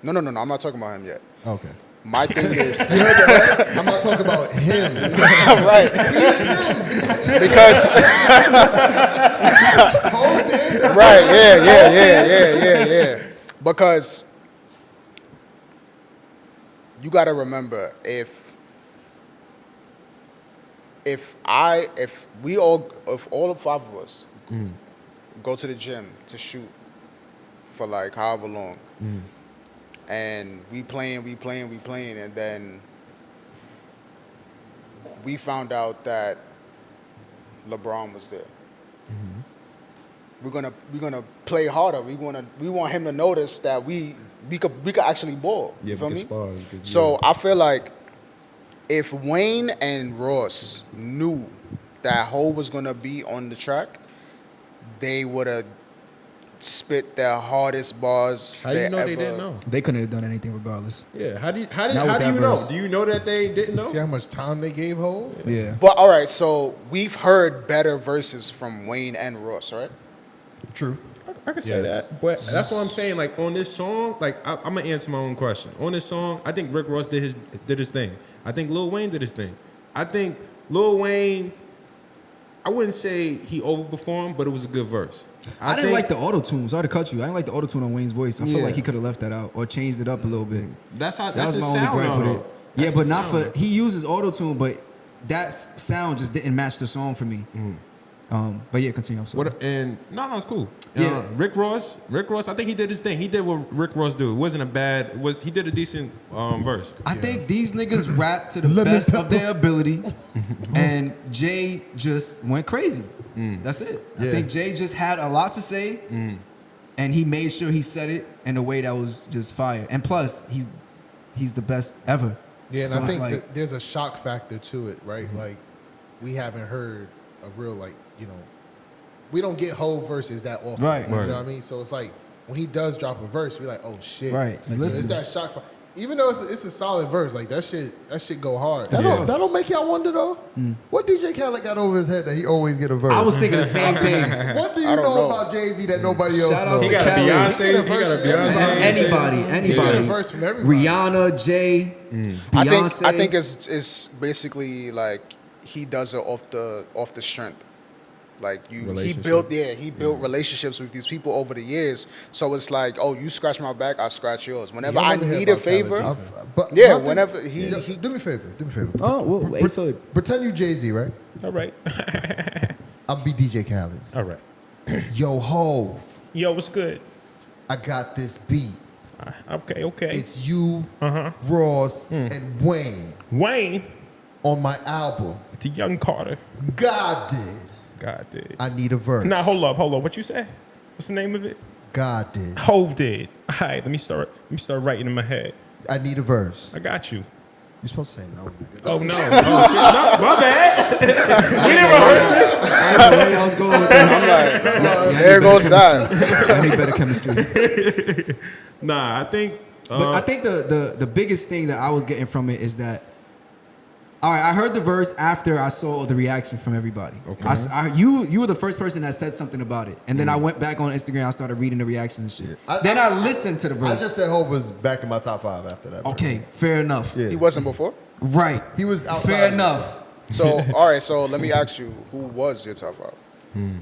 or- no, I'm not talking about him yet. Okay. My thing is I'm not talking about him. right because right, yeah. Because you got to remember if all of five of us go to the gym to shoot for like however long, and we playing, and then we found out that LeBron was there. We're gonna play harder. We want him to notice that we could actually ball. Yeah, You feel we me? could spar, we could- So I feel like if Wayne and Ross knew that Hov was gonna be on the track, they would have spit their hardest bars. How do you know they didn't know? They couldn't have done anything regardless. Yeah. How do you Not with know? that verse. Do you know that they didn't know? See how much time they gave Hov? Yeah. But all right, so we've heard better verses from Wayne and Ross, right? True. I can say Yes. that, but that's what I'm saying. Like on this song, like I'm gonna answer my own question. On this song, I think Rick Ross did his thing. I think Lil Wayne did his thing. I think Lil Wayne, I wouldn't say he overperformed, but it was a good verse. I didn't like the auto tune. Sorry to cut you. I didn't like the auto tune on Wayne's voice. I feel Yeah. like he could have left that out or changed it up a little bit. That's how. That That's was his my only sound gripe with though. it. Yeah, That's but his not sound. for he uses auto tune, but that sound just didn't match the song for me. But yeah, continue. I'm sorry. What and no, it's cool. Yeah. Rick Ross, I think he did his thing. He did what Rick Ross do. It wasn't a bad. He did a decent verse. I think these niggas rap to the best of their ability, and Jay just went crazy. That's it. I think Jay just had a lot to say, and he made sure he said it in a way that was just fire. And plus, he's the best ever. Yeah, and So I it's think like- that there's a shock factor to it, right? Like, we haven't heard a real, like, we don't get whole verses that often. Right. You Right. know what I mean? So it's like, when he does drop a verse, we're like, oh, shit. Right. Like, so Listen. it's that shock. Even though it's a solid verse, like that shit go hard. That don't make y'all wonder though. What DJ Khaled got over his head that he always get a verse? I was thinking the same thing. What do you I don't know know. about Jay-Z that nobody else Shout out knows? to He got a Khaled. Beyonce. He got a Beyonce. Anybody. He got a verse from everybody. Rihanna, Jay, Beyonce. I think it's basically like he does it off the strength. Like he built relationships with these people over the years. So it's like, oh, you scratch my back, I scratch yours. Whenever I need a favor, Yeah, whenever he do me a favor. Oh, well, Ace Hood. Pretend you Jay-Z, right? All right. I'll be DJ Khaled. All right. Yo, Hove, Yo, what's good? I got this beat. Okay. It's you, Ross, and Wayne Wayne, on my album. the young Carter. God did. God did. I need a verse. Nah, hold up. What you say? What's the name of it? God did. Hove did. All right, let me start writing in my head. I need a verse. I got you. You're supposed to say no, nigga. Oh no! Oh, shit. No, my bad. We didn't rehearse this. I was going with that. there goes that. I need better chemistry. Nah, I think. But I think the biggest thing that I was getting from it is that, all right, I heard the verse after I saw the reaction from everybody. Okay. You were the first person that said something about it. And then I went back on Instagram, I started reading the reactions and shit. Then I listened to the verse. I just said Hov was back in my top 5 after that. Okay, fair enough. Yeah. He wasn't before. Right. He was outside. Fair enough. So all right, so let me ask you, who was your top 5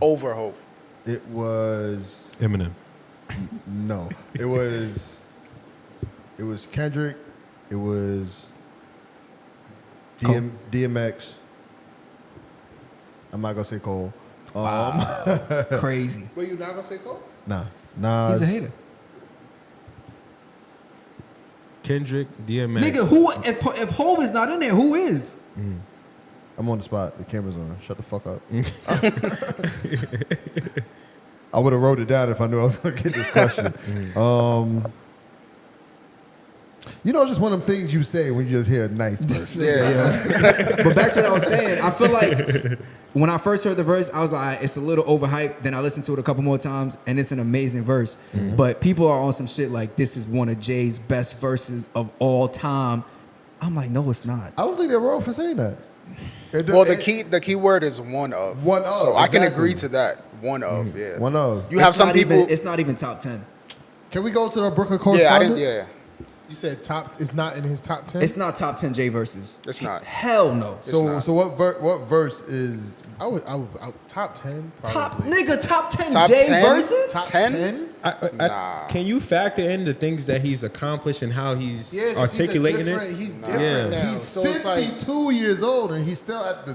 over Hove? It was Eminem. no. It was Kendrick. It was DMX. I'm not gonna say Cole. Crazy. Wait, you not gonna say Cole? Nah. He's a hater. Kendrick, DMX. Nigga, who if Hov is not in there, who is? I'm on the spot. The camera's on. Shut the fuck up. I would have wrote it down if I knew I was gonna get this question. You know, just one of them things you say when you just hear a nice verse. But back to what I was saying, I feel like when I first heard the verse, I was like, it's a little overhyped. Then I listened to it a couple more times, and it's an amazing verse. But people are on some shit like, this is one of Jay's best verses of all time. I'm like, no, it's not. I don't think they're wrong for saying that. Well, the key word is one of. One of, So I can exactly. agree to that. One of, yeah. One of. You have It's some not people. even- it's not even top 10. Can we go to the Brooklyn yeah, I correspondent? didn't. Yeah, You said top is not in his top 10. It's not top 10 J verses. it's not. Hell no. So what verse is? I would top 10. Top Probably. nigga, top 10 Top J 10? verses? Top 10? 10? Nah. Can you factor in the things that he's accomplished and how he's Yeah, 'cause articulating it? He's different Yeah. now. He's so it's like 52 years old and he's still at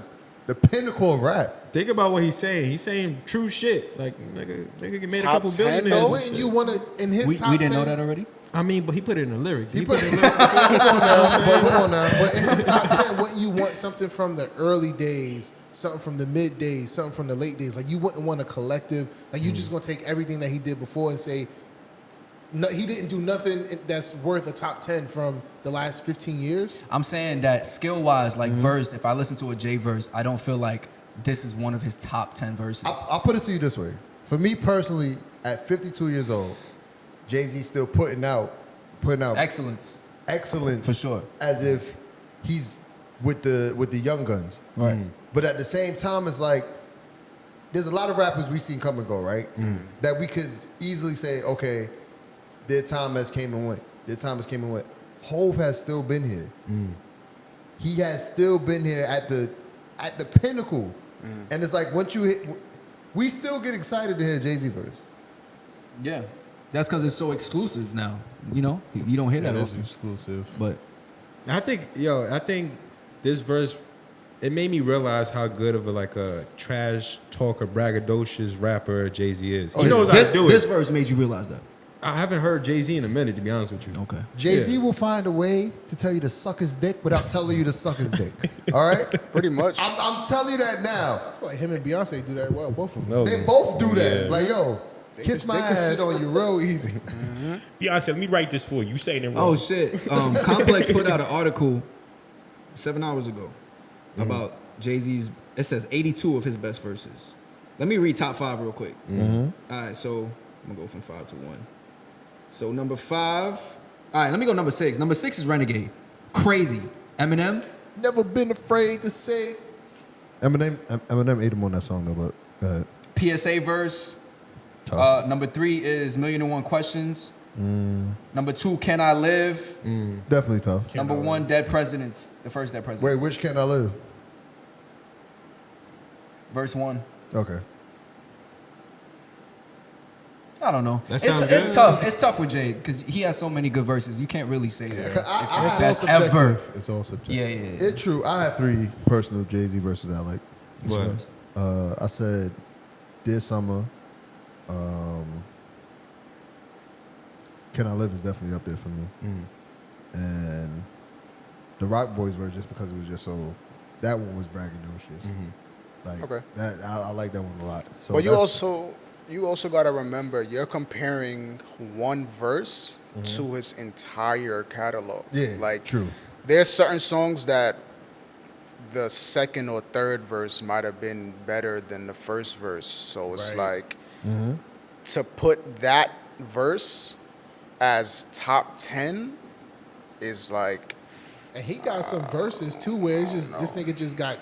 the pinnacle of rap. Think about what he's saying. He's saying true shit. Like nigga made Top a couple 10 billionaires. though? and wouldn't shit. you want to in his We top didn't 10? know that already? I mean, but he put it in a lyric. He put it in Come on now. But in his top 10, wouldn't you want something from the early days, something from the mid days, something from the late days? Like you wouldn't want a collective. Like you just gonna take everything that he did before and say, no, he didn't do nothing that's worth a top 10 from the last 15 years. I'm saying that skill wise, like verse, if I listen to a J verse, I don't feel like this is one of his top 10 verses. I'll put it to you this way. For me personally, at 52 years old, Jay-Z still putting out Excellence. excellence For sure. as if he's with the young guns. Right. But at the same time, it's like there's a lot of rappers we seen come and go, right? That we could easily say, okay, their time has came and went. Hove has still been here. He has still been here at the pinnacle. And it's like once you hit, we still get excited to hear Jay-Z verse. Yeah. That's because it's so exclusive now. You know? You don't hear that often. exclusive. But I think this verse, it made me realize how good of a trash talker, braggadocious rapper Jay-Z is. He knows how to do this it. verse made you realize that. I haven't heard Jay-Z in a minute, to be honest with you. Okay. Jay-Z will find a way to tell you to suck his dick without telling you to suck his dick. All right? Pretty much. I'm telling you that now. I feel like him and Beyonce do that well, both of them. No. They both do that. Yeah. Like, yo, kiss my They can ass. shit on you real easy. Beyonce, let me write this for you. You saying it wrong. Oh, shit. Complex put out an article 7 hours ago about Jay-Z's, it says 82 of his best verses. Let me read top 5 real quick. All right, so I'm going to go from 5 to 1. So number 5 All right, let me go number 6. Number 6 is Renegade. Crazy. Eminem. Never been afraid to say. Eminem ate him on that song though, but go ahead. PSA verse. Tough. Number 3 is Million and One Questions. Number 2, Can I Live? Definitely tough. Number 1, Dead Presidents. The first Dead Presidents. Wait, which Can I Live? Verse 1. Okay. I don't know. That It's, sounds it's good. tough. It's tough with Jay because he has so many good verses. You can't really say that. It's all best subjective. ever. It's all subjective. Yeah. It's true. I have 3 personal Jay-Z verses I like. What? I said Dear Summer. Can I Live is definitely up there for me. And the Rock Boys verse, just because it was just so, that one was braggadocious. Like Okay. that, I like that one a lot. So But that's- you also got to remember, you're comparing one verse to his entire catalog. Yeah, like true. There's certain songs that the second or third verse might have been better than the first verse. So it's like to put that verse as top 10 is like, And he got some verses too where it's just this nigga just got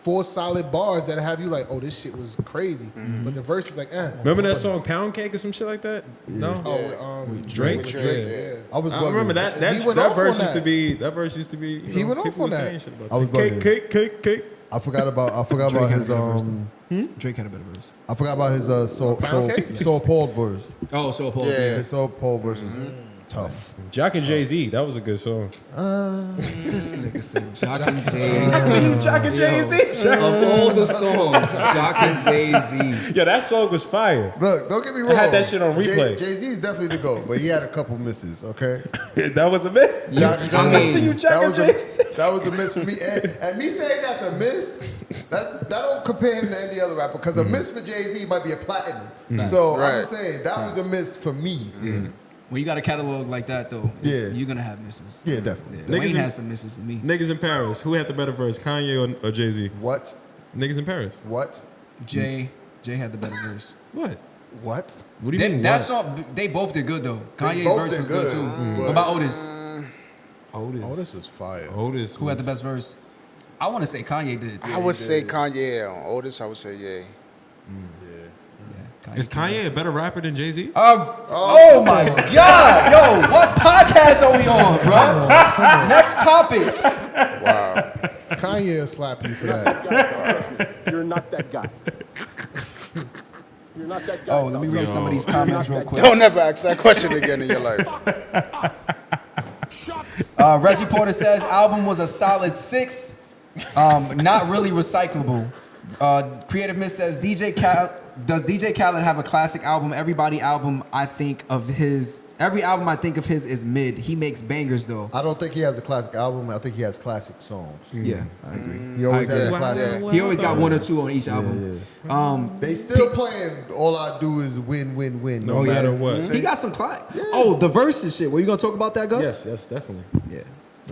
4 solid bars that have you like, oh, this shit was crazy. But the verse is like, Remember that song Pound Cake or some shit like that? No. Drake. Drake, Yeah. I was I remember bugging. that He went that off verse on used to that. be that verse used to be. You He know, went off people on were that. saying shit about I was cake, bugging. cake. I forgot about Drake had his a good verse, Soul Drake had a better verse. Soul Paul verse. Oh, so Paul. Yeah. His Soul Paul verse was tough. Jock and Jay-Z, that was a good song. This nigga said Jock and Jay-Z. Jock and Jay-Z. Of all the songs, Jock and Jay-Z. Yeah, that song was fire. Look, don't get me wrong. I had that shit on replay. Jay-Z is definitely the GOAT, but he had a couple misses, okay? That was a miss. I mean, That was a miss for me. And me saying that's a miss, that don't compare him to any other rapper, because a miss for Jay-Z might be a platinum. So I'm just saying, that was a miss for me. when you got a catalog like that, though, you're gonna have misses. Yeah, definitely. Wayne Niggas has some misses for me. Niggas in Paris. Who had the better verse, Kanye or Jay-Z? What? Niggas in Paris. What? Jay had the better verse. What? What? What do you mean? That what? song, they both did good though. They Kanye's both verse did was good good, too. but- What about Otis? Otis. Oh, this was fire. Otis. Who had the was- best verse? I want to say Kanye did. I would say Kanye. On Otis, I would say yeah. Is Kanye a better rapper than Jay-Z? Oh my God, yo, what podcast are we on, bro? Next topic. Wow. Kanye will slap you for that. You're not that guy. You're not that guy. Oh, let me read some of these comments real quick. Don't never ask that question again in your life. Reggie Porter says album was a solid 6. Not really recyclable. Creative Miss says does DJ Khaled have a classic album? Every album I think of his is mid. He makes bangers though. I don't think he has a classic album. I think he has classic songs. Yeah, I agree. He always I has a agree. classic. He always got 1 or 2 on each album. They still playing All I Do Is Win, Win, Win. No matter what. He got some clout. Oh, the verses shit. Were you gonna talk about that, Gus? Yes, definitely. Yeah.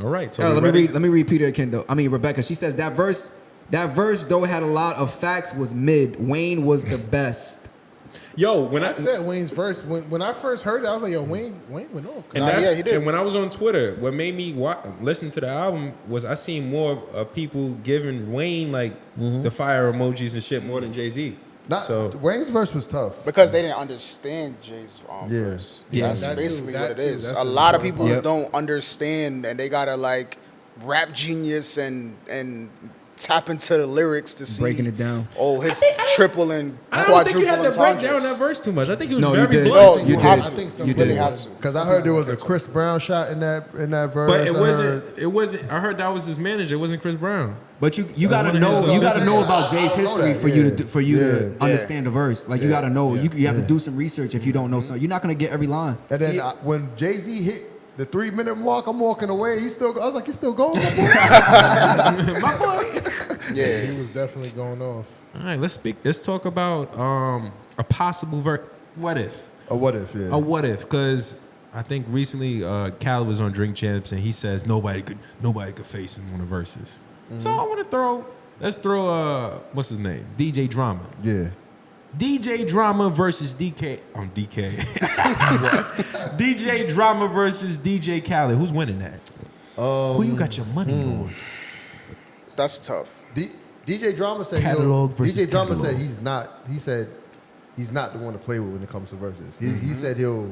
All right. So let we me read Peter Kendall. I mean Rebecca. She says that verse though had a lot of facts was mid. Wayne was the best. Yo, when I said Wayne's verse. When I first heard it, I was like, yo, Wayne went off. And, and when I was on Twitter, what made me listen to the album was I seen more people giving Wayne like the fire emojis and shit more than Jay-Z. Wayne's verse was tough. Because they didn't understand Jay's verse. That's That too, basically that what it too. is. That's A lot of important people part. don't understand, and they gotta like rap genius and tap into the lyrics to see Breaking it down. Oh, his triple and I don't think you had quadruple to break down entendres. that verse too much. I think it was No, you very did. blunt. No, you have to. I think some You really did. have to. Because I heard there was a Chris Brown shot in that verse. But it I wasn't. heard- It wasn't. I heard that was his manager. It wasn't Chris Brown. But you gotta one of know his you gotta songs. know about I Jay's don't know history that. for you Yeah. to for you to Yeah. understand the verse. Like you gotta know. You have to do some research if you don't know something. You're not gonna get every line. And then when Jay-Z hit the 3-minute mark, I'm walking away. I was like, he's still going? Yeah. He was definitely going off. All right, let's talk about a possible what if. A what if, yeah. A what if, because I think recently Khaled was on Drink Champs and he says nobody could face him on the verses. So I want to let's throw what's his name, DJ Dramma. Yeah. DJ Dramma versus DK. DK. DJ Dramma versus DJ Khaled. Who's winning that? Who you got your money on? That's tough. DJ Dramma said Catalog versus DJ Dramma catalog. said he's not. He said he's not the one to play with when it comes to verses. He said he'll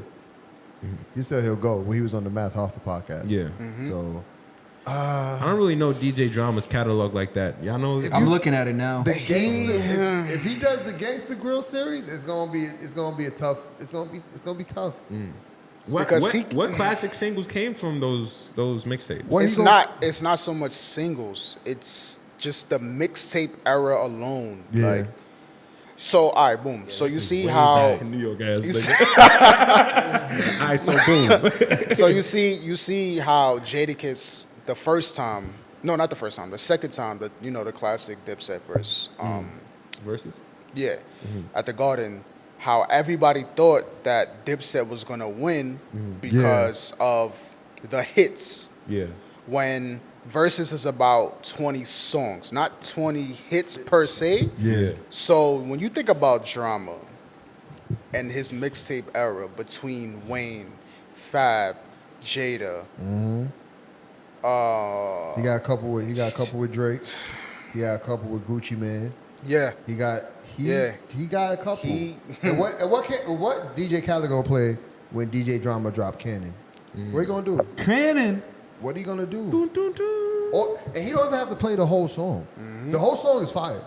go when he was on the Math Hoffa podcast. Yeah. So I don't really know DJ Drama's catalog like that. Y'all know? I'm looking at it now. the gangster, if he does the Gangsta Grill series, it's gonna be a tough. It's gonna be tough. What classic singles came from those mixtapes? It's not so much singles. It's just the mixtape era alone. Yeah. Like, so all right, boom. So you see how New York ass. you see, All right, so boom. so you see how Jadakiss the second time, the classic Dipset verse. Versus? Yeah, at the Garden, how everybody thought that Dipset was gonna win because of the hits. Yeah. When Versus is about 20 songs, not 20 hits per se. Yeah. So when you think about Dramma and his mixtape era between Wayne, Fab, Jada, He got a couple with Drake. He got a couple with Gucci Man. yeah, He got a couple. He- and what DJ Khaled gonna play when DJ Dramma drop Cannon? What he gonna do? Cannon. What he gonna do? And he don't even have to play the whole song. The whole song is fire.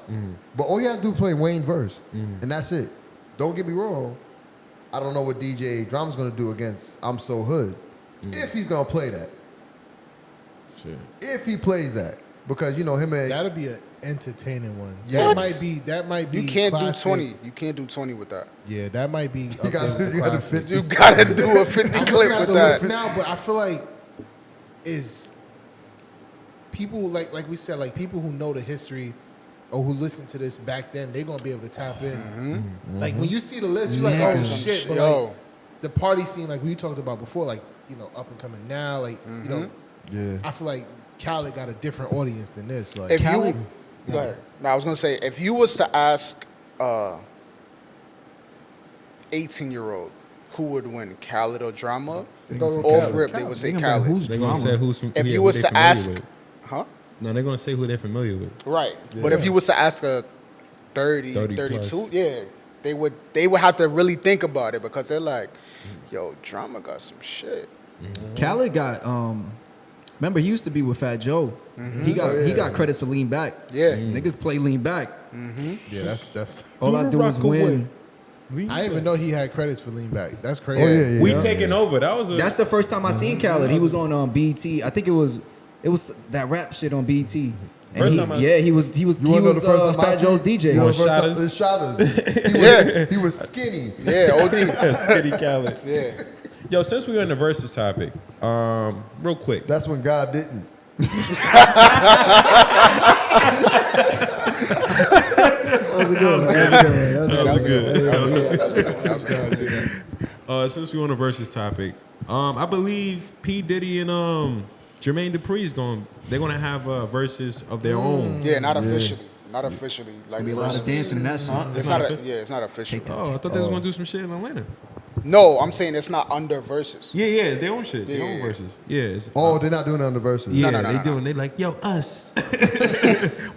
But all you have to do is play Wayne verse, and that's it. Don't get me wrong. I don't know what DJ Dramma's gonna do against I'm So Hood. If he's gonna play that. Shit. If he plays that. Because him and That'll be an entertaining one. What? That might be. you can't classic. do 20. You can't do 20 with that. Yeah, that might be. you gotta fit You gotta do a 50 I'm clip looking at with the that. list now, but I feel like is people like we said, like people who know the history or who listened to this back then, they're gonna be able to tap in. Like when you see the list, you're like, oh shit! But like, the party scene, like we talked about before, like up and coming now, like Yeah. I feel like Khaled got a different audience than this. Like If Khaled- you, go ahead. Now I was gonna say, if you was to ask 18-year-old who would win, Khaled or Dramma, off rip they would say Khaled. Who's They're gonna say who's If you was to ask, huh? No, they're gonna say who they're familiar with. Right. But if you was to ask a 30 32, plus. yeah, they would have to really think about it because they're like, yo, Dramma got some shit. Khaled got remember he used to be with Fat Joe. He got credits for Lean Back. Yeah. Niggas play Lean Back. yeah, that's. All I do is win. I didn't even know he had credits for Lean Back. That's crazy. Oh, yeah. We taking over. That was a. That's the first time I seen Khaled. He was on BET. I think it was that rap shit on BET. And First time he was You wanna know the first time I Fat seen Joe's it? DJ. You know the first time- Shotters? It's Shotters. Yeah. He was skinny. Yeah, OD. Skinny Khaled. Yeah. Yo, since we're on the versus topic, real quick. That's when God didn't. That was good. That was good. Since we're on the versus topic, I believe P. Diddy and Jermaine Dupri's they're gonna have verses of their own. Yeah, not officially. Not officially. Like Be a lot of dancing in that shit. It's not. It's not official. Oh, I thought they was gonna do some shit in Atlanta. No, I'm saying it's not under verses. Yeah, it's their own shit. Their Yeah, own yeah. verses. Yeah. It's, Oh, they're not doing it on the verses. yeah, no, they no. doing. They like, yo, us.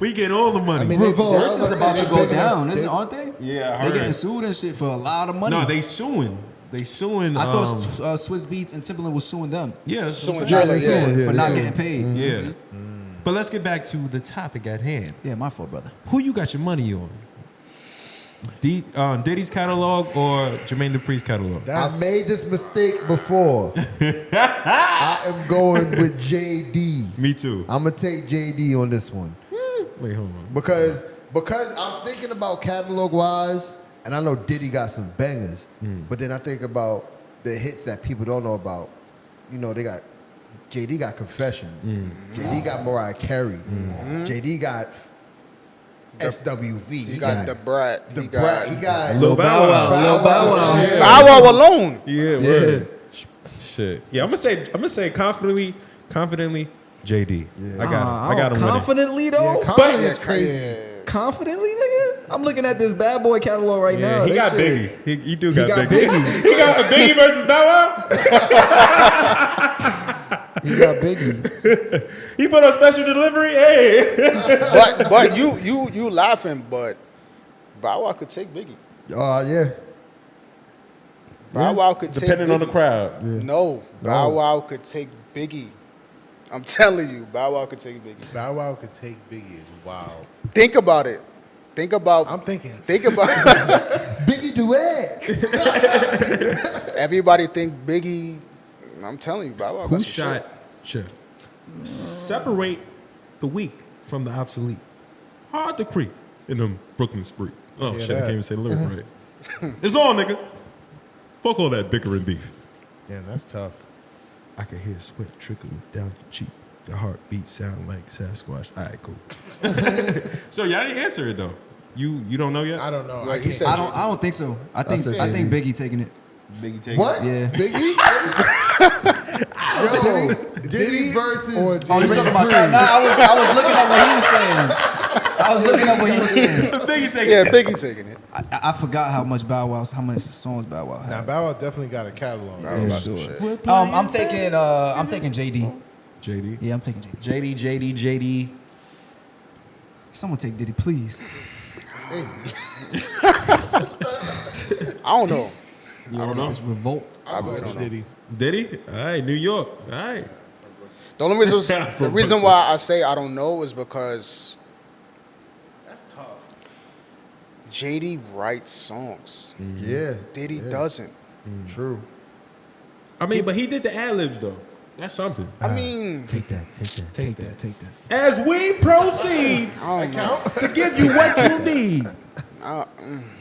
We getting all the money. I mean, Revolt. Versus is about to go down, aren't they? yeah, I They heard. getting sued and shit for a lot of money. No, they suing. They suing. I thought Swiss Beats and Timberland was suing them yeah, that's Suing what I'm Drake, saying. yeah. for not getting paid. Yeah. But let's get back to the topic at hand. Yeah, my fault, brother. Who you got your money on? Diddy's catalog or Jermaine Dupri's catalog? I made this mistake before. I am going with JD. Me too. I'm gonna take JD on this one Wait, hold on. because I'm thinking about catalog wise, and I know Diddy got some bangers, but then I think about the hits that people don't know about. They got JD got Confessions, JD got Mariah Carey, JD got SWV, He got the Brat. he got Lil Bow Wow. Lil Bow Wow. Shit. Bow Wow alone. Yeah, word. Shit. Yeah, I'm gonna say confidently, JD. Yeah. I got him winning. Confidently though. Confidence is crazy. confidently, nigga. I'm looking at this bad boy catalog right now. He This got shit- Biggie. He do got got Biggie. Biggie. He got Biggie versus Bow Wow. He got Biggie. He put on special delivery. Hey. But you laughing, but Bow Wow could take Biggie. Yeah. Bow Wow could take Depending on the Biggie. crowd. No, Bow Wow could take Biggie. I'm telling you, Bow Wow could take Biggie. Bow Wow could take Biggie is wild. Think about it. Think about. I'm thinking. Think about. Biggie duets. Everybody think Biggie. I'm telling you, Bow Wow. Who got some shot? Sure. Separate the weak from the obsolete. Hard to creep in them Brooklyn spree. Oh shit! I can't even say the lyric right. It's on, nigga. Fuck all that bickering beef. Damn, that's tough. I can hear sweat trickling down your cheek. Your heartbeat sound like Sasquatch. All right, cool. So y'all didn't answer it though. You don't know yet? I don't know. Like I he can't- said, I don't think so. I think Biggie taking it. Biggie take What? Yeah. Biggie? Yo, Diddy versus. Or Oh, you talking about that? Nah, I was looking at what he was saying. I was looking at what he was saying. Biggie take yeah, Biggie taking it. I forgot how much songs Bow Wow Now had. Bow Wow definitely got a catalog. Bow Wow got some shit. I'm taking JD. JD. Yeah, I'm taking JD. JD. Someone take Diddy, please. I don't know. You don't know? It's Revolt. I really don't know. Diddy. Diddy? All right, New York. All right. The only reason, the reason why I say I don't know is because That's tough. JD writes songs. Yeah. Diddy doesn't. True. I mean, but he did the ad libs though. That's something. I mean, Take that. As we proceed I don't know. to give you what you need.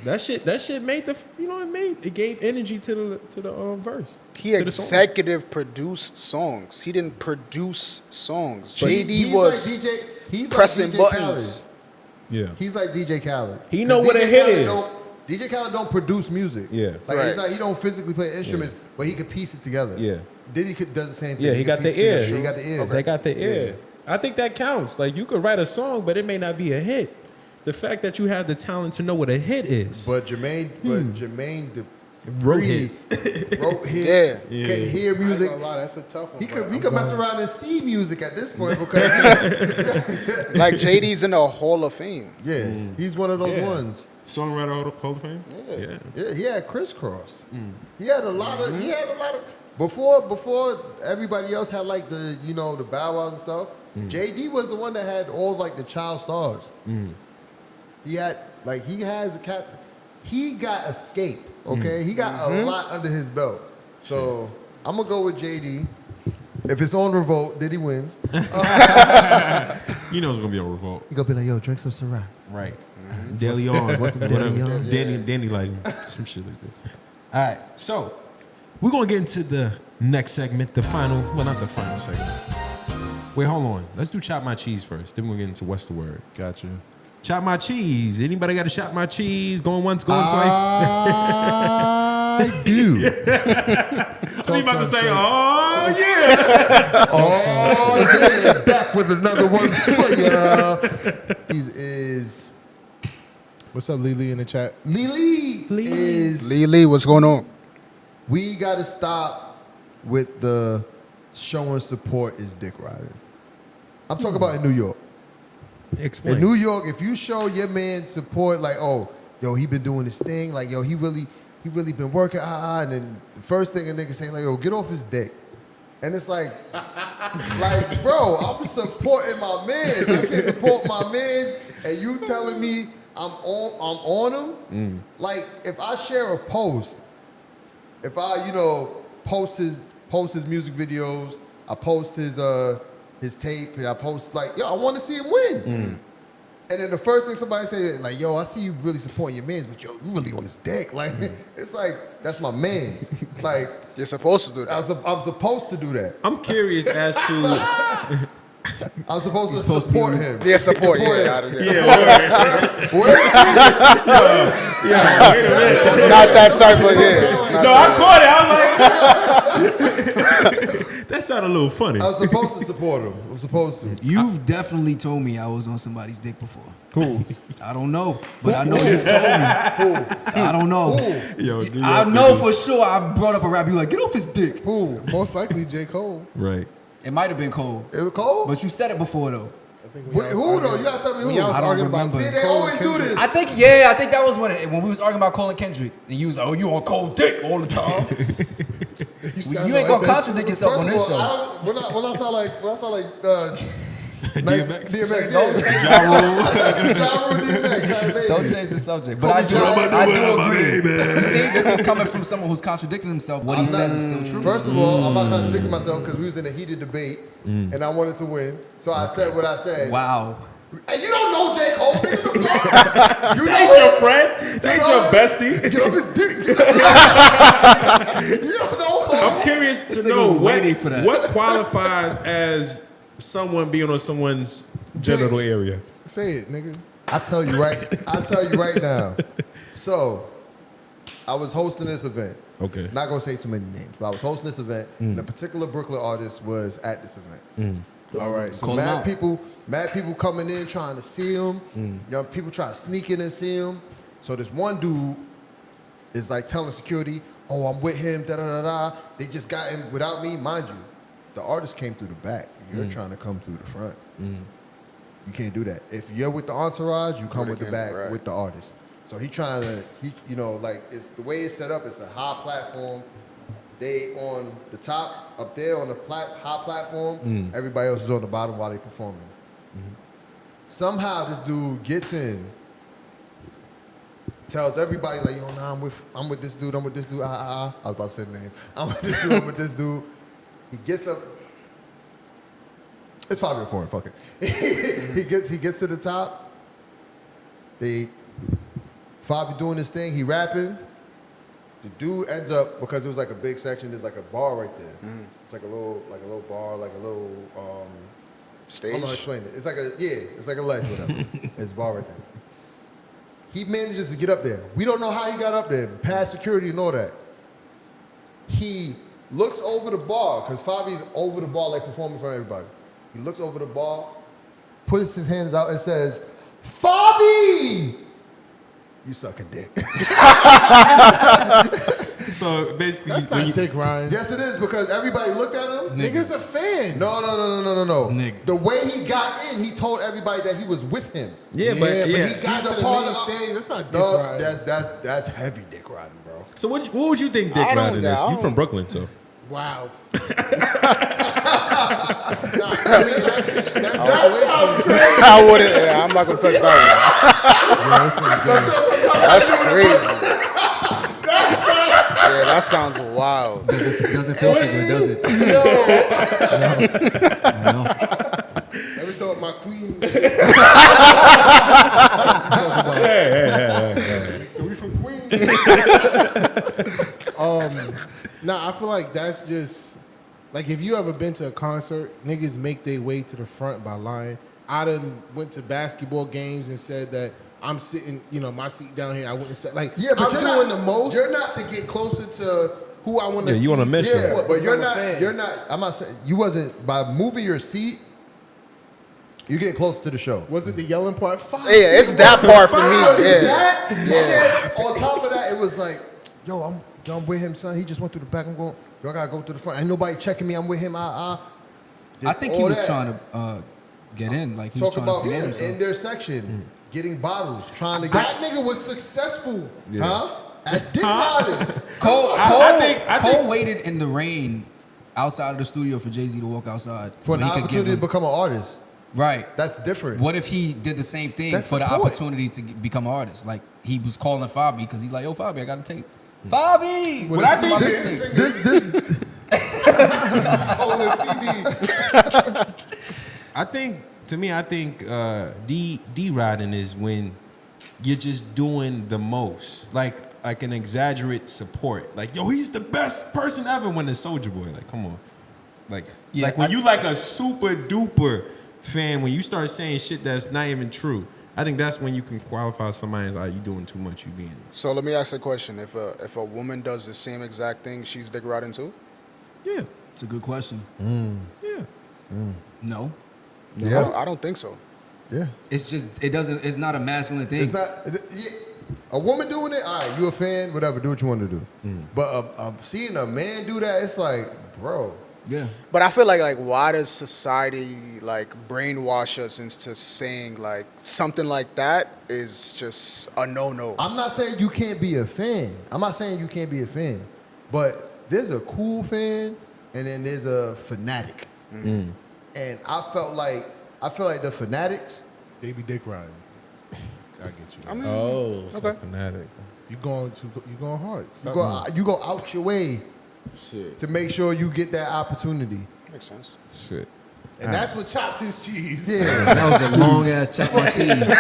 That shit made it gave energy to the verse. He to the song. executive produced songs. He didn't produce songs. But JD he's was like DJ, he's pressing like DJ buttons. Yeah. Khaled. He's like DJ Khaled. He know 'Cause what a hit Khaled is. DJ Khaled don't produce music. Yeah. Like Right. it's not, he don't physically play instruments, but he could piece it together. Yeah. Diddy does the same thing. Yeah, he could got piece the it ear. together. He got the ear. They got the ear. I think that counts. Like you could write a song, but it may not be a hit. The fact that you have the talent to know what a hit is. But Jermaine Wrote hits. wrote hits. Yeah. Can hear I ain't music. gonna lie, that's a tough one. He but could I'm mess going- around and see music at this point because Like JD's in the Hall of Fame. he's one of those Yeah. ones. Songwriter Hall of Fame? Yeah. Yeah, he had crisscross. He had a lot of. Before everybody else had like the the Bow Wows and stuff. JD was the one that had all like the child stars. He had like he got escape. Okay, he got a lot under his belt. So I'm gonna go with JD. If it's on Revolt, Diddy wins. You know it's gonna be a revolt. He gonna be like, yo, drink some Ciroc. Right. Daily on. What's some Daily on? Danny lighting. Some shit like that. All right. So we're gonna get into the next segment, the final. Well, not the final segment. Wait, hold on. Let's do Chop My Cheese first. Then we'll get into What's the Word. Gotcha. Chop My Cheese. Anybody got to chop my cheese? Going once, going twice? I do. I was about to say, oh yeah. Oh, yeah, back with another one for ya. Is What's up, Lily in the chat? Lily is Lee, what's going on? we got to stop with the showing support is dick riding. I'm talking about in New York. Explain. In New York, if you show your man support, like, oh, yo, he been doing this thing, like, yo, he really been working, and then the first thing a nigga say, like, yo, get off his dick. And it's like, bro, I'm supporting my mans. I can't support my mans, and you telling me I'm on him? Like, if I share a post, if I, post his music videos, I post his tape, and I post like, yo, I want to see him win. And then the first thing somebody say, like, yo, I see you really supporting your mans, but yo, you really on his dick. Like, it's like, that's my mans. Like, You're supposed to do that. I'm supposed to do that. I'm curious as to. I'm supposed to support him. Yeah, support. Support Yeah, him. It's not that type of yeah. It's not No, I caught it. I was like, that's sounded a little funny. I was supposed to support him. I was supposed to. You've definitely told me I was on somebody's dick before. Who? I don't know, but I know you've told me. I don't know. Yo, New I York know niggas. for sure I brought up a rap. You like, get off his dick. Who? Most likely J. Cole. Right. It might have been Cole, It was Cole? but you said it before though. Wait, who though? You gotta tell me who. I was I don't arguing about remember. See, they Cole always and do Kendrick. this. I think that was when we was arguing about Cole and Kendrick, and you was like, oh, you on Cole dick all the time. sound You ain't like gonna that, contradict yourself on this First of show. all, when I sound like DMX. DMX. Don't Yeah. Ja Rule, DMX. Don't change the subject. But I do agree. You see, this is coming from someone who's contradicting himself. What he says is still true. First of all, I'm not contradicting myself because we was in a heated debate and I wanted to win. So I said what I said. Wow. And you don't know J. Cole, nigga, the fuck? You Ain't know your him. friend? Ain't your bestie? Get off his dick. You don't know Cole. I'm curious to nigga know was waiting for that. what qualifies as someone being on someone's genital area. Say it, nigga. I'll tell you right now. So, I was hosting this event. Okay. Not gonna say too many names, but I was hosting this event, and a particular Brooklyn artist was at this event. All right, so Call him out. mad people coming in trying to see him. Young people trying to sneak in and see him. So this one dude is like telling security, "Oh, I'm with him." Da da da da. They just got him without me, mind you. The artist came through the back. You're trying to come through the front. You can't do that. If you're with the entourage, you come with the back with the artist. So it's the way it's set up. It's a high platform. They on the top, up there on the high platform. Everybody else is on the bottom while they performing. Somehow this dude gets in, tells everybody like, "Yo, nah, I'm with this dude. I'm with this dude." I was about to say the name. I'm with this dude. I'm with this dude. He gets up. It's 5 or 4. Fuck it. he gets to the top. Fabi doing this thing. He rapping. The dude ends up, because it was like a big section. There's like a bar right there. It's like a little bar, like a little Stage. I'm gonna explain it. It's like a ledge, whatever. It's a bar right there. He manages to get up there. We don't know how he got up there, past security and all that. He looks over the bar, because Fabi's over the bar, like performing for everybody. He looks over the bar, puts his hands out and says, "Fabi! You sucking dick." So basically, That's when not you- Dick Ryan. Yes, it is, because everybody looked at him. Nigga's a fan. No. Nigga. The way he got in, he told everybody that he was with him. yeah, but he yeah. got He's to a the part main of- stage. That's not Dick No, Ryan. that's heavy dick riding, bro. So what would you think Dick I don't- Riding yeah, is? I You don't- from Brooklyn, so. Wow. I mean, that's I wouldn't. Yeah, I'm not gonna touch that one. That's crazy. Yeah, that sounds wild. Doesn't feel too good, does it? No. Never thought my queen. So we from Queens. Nah, I feel like that's just like if you ever been to a concert, niggas make their way to the front by lying. I done went to basketball games and said that I'm sitting, my seat down here. I wouldn't say like Yeah, but I'm you're doing not- the most you're not- to get closer to who I want to Yeah, see. you on a mission. to Yeah, support, but because I'm a fan. you're not. I'm not saying you wasn't by moving your seat. You're getting close to the show. Was it the yelling part? Five. Yeah, it's that part for Was me. Yeah. that? Yeah. On top of that, it was like, yo, I'm with him, son. He just went through the back. I'm going. Y'all gotta go to the front. Ain't nobody checking me. I'm with him. I think he All was that. trying to get in. Like he was Talk trying about to promote him himself. in their section, getting bottles, trying to That get. nigga was successful. Huh? At Dick Riding. Cole, I Cole think- waited in the rain outside of the studio for Jay-Z to walk outside For an he could give opportunity to him. become an artist. Right. That's different. What if he did the same thing That's for the support. opportunity to become an artist? Like he was calling Fabi because he's like, "Yo, Fabi, I got to tape." Fabi, With what a I think CD. this This Oh, the CD. I think D riding is when you're just doing the most, like an exaggerate support. Like, yo, he's the best person ever. When it's Soulja Boy, like, come on, like when you like a super duper fan, when you start saying shit that's not even true. I think that's when you can qualify somebody as, you doing too much, you being. So let me ask a question: if a woman does the same exact thing, she's dick riding too? Yeah. It's a good question. Yeah. No. Yeah. I don't think so. Yeah. It's just, it's not a masculine thing. It's not. Yeah. A woman doing it, all right, you a fan, whatever, do what you want to do. But seeing a man do that, it's like, bro. Yeah. But I feel like why does society like brainwash us into saying like something like that is just a no. I'm not saying you can't be a fan. But there's a cool fan and then there's a fanatic. And I feel like the fanatics, They be dick riding. I get you. I mean, Oh, okay. fanatic. You going hard. Stop you go out your way Shit. to make sure you get that opportunity. Makes sense. Shit. And that's what chops his cheese. Yeah. That was a long ass chop on cheese. It was.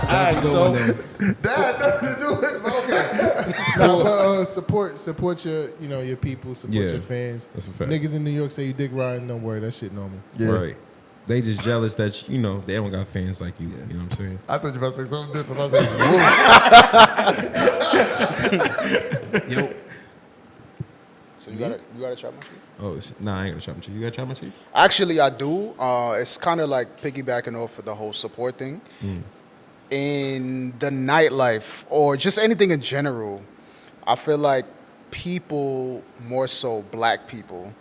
That's a good one there. That had nothing to do with it, but okay. No, but support your your people, support Yeah, your fans. that's a fact. Niggas in New York say you dick riding, don't worry, that shit normal. Yeah. Right. They just jealous that they don't got fans like you. You know what I'm saying? I thought you were about to say something different. I was like, Yo. So you gotta chop my shit? Oh, nah, I ain't gonna chop my cheese. You got to chop my cheese? Actually, I do. It's kind of like piggybacking off of the whole support thing. In the nightlife or just anything in general, I feel like people, more so black people,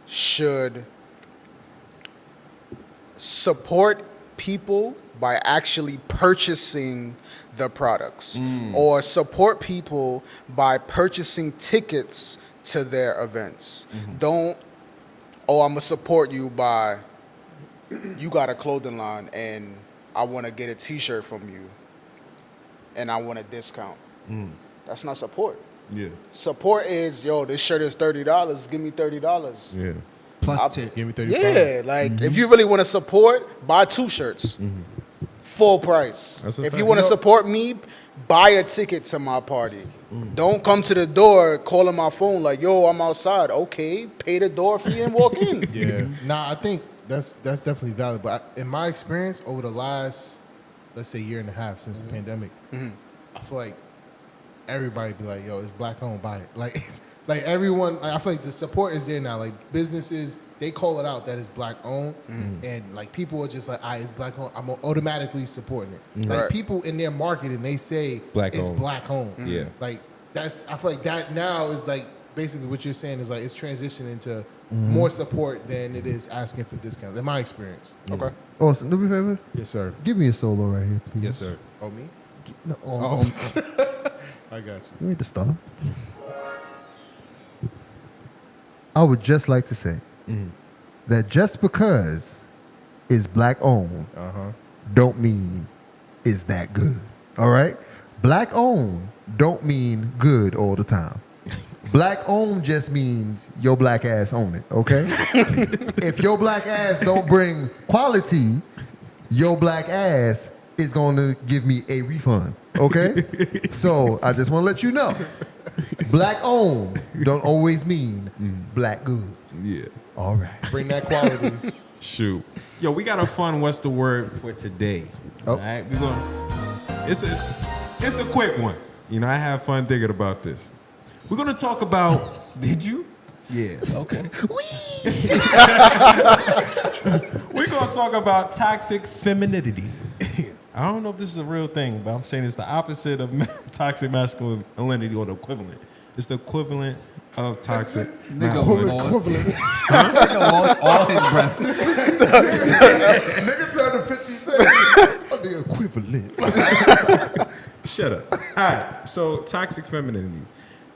should support people by actually purchasing the products or support people by purchasing tickets to their events. Don't, I'm gonna support you by, you got a clothing line and I want to get a t-shirt from you and I want a discount. That's not support. Yeah. Support is, this shirt is $30, give me $30. Yeah. Plus tip. Give me 35. Yeah, like if you really want to support, buy 2 shirts, full price. That's a If fact. you want to support me, buy a ticket to my party. Don't come to the door calling my phone like, yo, I'm outside. Okay, pay the door fee and walk in. Yeah. Nah, I think that's definitely valid. But in my experience, over the last, let's say, year and a half since the pandemic, I feel like everybody be like, yo, it's black owned, buy it. Like, like everyone, I feel like the support is there now. Like businesses, they call it out that it's black owned, and like people are just like, it's black owned. I'm automatically supporting it. Like Right. people in their marketing, they say Black it's owned. black owned. Yeah. Like I feel like that now is like basically what you're saying is like it's transitioning into more support than it is asking for discounts. In my experience. Okay. Austin, do me a favor. Yes, sir. Give me a solo right here, please. Yes, sir. Oh, me? No, I got you. you need to stop. I would just like to say that just because it's black owned don't mean it's that good. All right? Black owned don't mean good all the time. Black owned just means your black ass own it, okay? If your black ass don't bring quality, your black ass is going to give me a refund, okay? So I just want to let you know, black owned don't always mean black good. Yeah. All right. Bring that quality. Shoot. Yo, we got a fun what's the word for today. Oh. All right? We're going it's a quick one. I have fun thinking about this. We're going to talk about did you? Yeah. Okay. We're going to talk about toxic femininity. I don't know if this is a real thing, but I'm saying it's the opposite of toxic masculinity or the equivalent. It's the equivalent of toxic masculinity. Nigga lost all his breath. Nigga turned to 50 cents. The equivalent. Shut up. All right. So toxic femininity.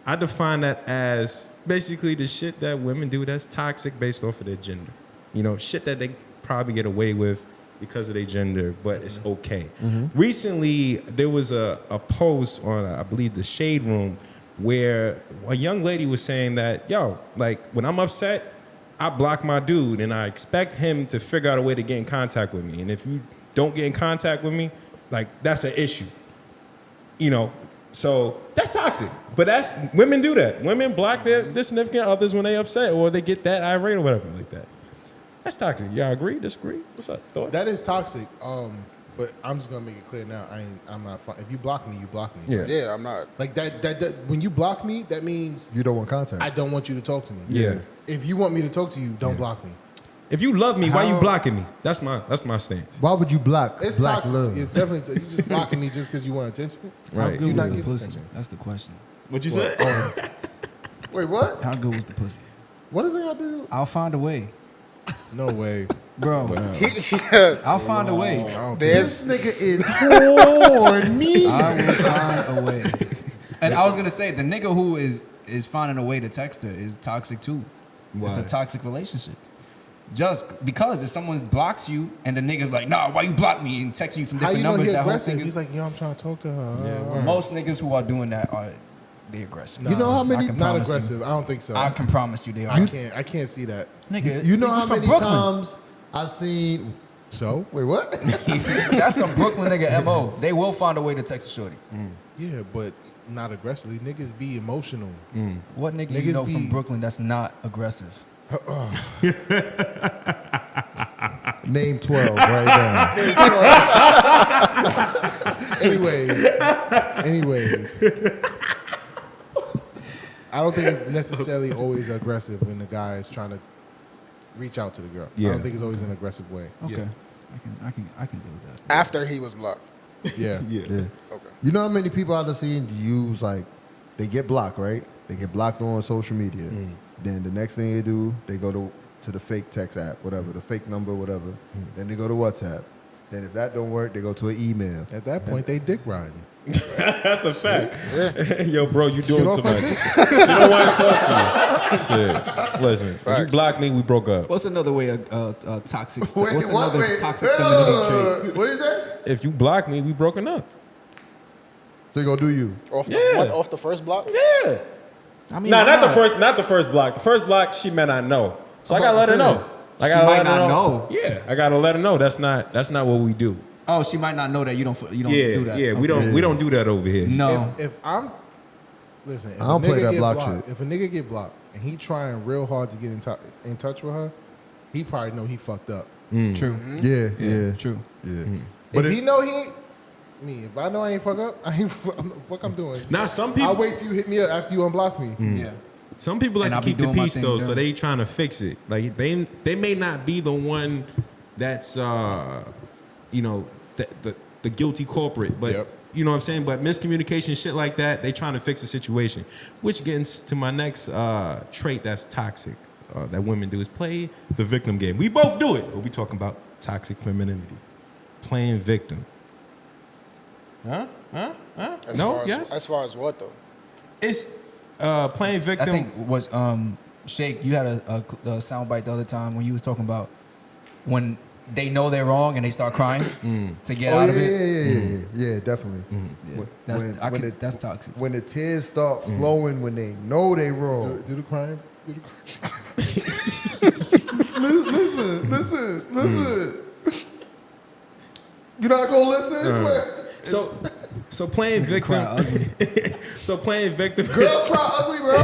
I define that as basically the shit that women do that's toxic based off of their gender. Shit that they probably get away with because of their gender, but it's okay. Recently, there was a post on, I believe, the Shade Room where a young lady was saying that, when I'm upset, I block my dude and I expect him to figure out a way to get in contact with me. And if you don't get in contact with me, that's an issue. So that's toxic. But women do that. Women block their significant others when they upset or they get that irate or whatever like that. That's toxic. Y'all agree? Disagree? What's up? Thought? That is toxic. But I'm just gonna make it clear now. I'm not. If you block me, you block me. Yeah. Yeah, I'm not. Like that. When you block me, that means You don't want contact. I don't want you to talk to me. Yeah. If you want me to talk to you, don't block me. If you love me, why you How- blocking me? That's my stance. Why would you block It's black toxic. love? It's definitely you just blocking me just because you want attention. How Right. good not was the getting pussy? attention. That's the question. What you said? Wait, what? How good was the pussy? What does it have to do? I'll find a way, No way. bro. Yeah, I'll find a way. there's This nigga is horny. I will find a way. And I was gonna say the nigga who is finding a way to text her is toxic too. It's Why? a toxic relationship. Just because if someone blocks you and the nigga's like, nah, why you block me and texting you from How different you know numbers, he that whole aggressive? thing He's is like, yo, I'm trying to talk to her. most niggas who are doing that are they aggressive. You know how I many? can Not promise aggressive. I don't think so. You, I can promise you they are. I can't see that. Nigga, You know nigga how from many Brooklyn. times I've seen? So Wait, what? That's some Brooklyn nigga MO. They will find a way to text a shorty. yeah, but not aggressively. Niggas be emotional. What nigga you Niggas know from be- Brooklyn that's not aggressive? Name 12 right now. Anyways, I don't think it's necessarily always aggressive when the guy is trying to reach out to the girl. Yeah. I don't think it's always an aggressive way. Okay. I can deal with that. after he was blocked. Yeah. Yeah. Yeah. Okay. You know how many people I've seen use like they get blocked, right? They get blocked on social media. Then the next thing they do, they go to the fake text app, whatever, the fake number, whatever. Then they go to WhatsApp. Then if that don't work, they go to an email. At that point, they dick riding. That's a fact. Yo, bro, you doing Get too off my much. You don't want to talk to me. Shit. Listen, if you Facts. blocked me, we broke up. What's another way a toxic? Wait, What's what? another Wait, toxic femininity trait? What is that? If you blocked me, we broken up. So you gonna do you? Off the, Yeah. what, off the first block? Yeah. I mean, Nah, why not the first block. The first block, she may not know. So I I'm gotta about let her to know. say. I She gotta might let her not know. know. Yeah, I gotta let her know. That's not what we do. Oh, she might not know that you don't Yeah, do that. yeah. We Okay. don't do that over here. No. If I'm listen, if I don't a play nigga that get block blocked, shit. if a nigga get blocked and he trying real hard to get in touch with her, he probably know he fucked up. True. Yeah, yeah, True. yeah. If he know he ain't me, if I know I ain't fuck up, I ain't fuck I'm doing. Now some people, I'll wait till you hit me up after you unblock me. Yeah. some people like And to I'll be keep the doing my peace thing though, down. so they trying to fix it. Like they may not be the one that's you know the guilty culprit, but Yep. you know what I'm saying. But miscommunication, shit like that, they trying to fix the situation. Which gets to my next trait that's toxic that women do is play the victim game. We both do it, but we talking about toxic femininity, playing victim. Huh? As No? far as, Yes? As far as what though? It's playing I victim. think was Shake. You had a soundbite the other time when you was talking about when they know they're wrong and they start crying to get Oh out yeah, of it. yeah, definitely. Yeah. When That's toxic. when the tears start flowing when they know they wrong. Do the crime. Listen. You're not gonna listen. So playing victim. Cry ugly. So playing victim. Girls cry ugly, bro.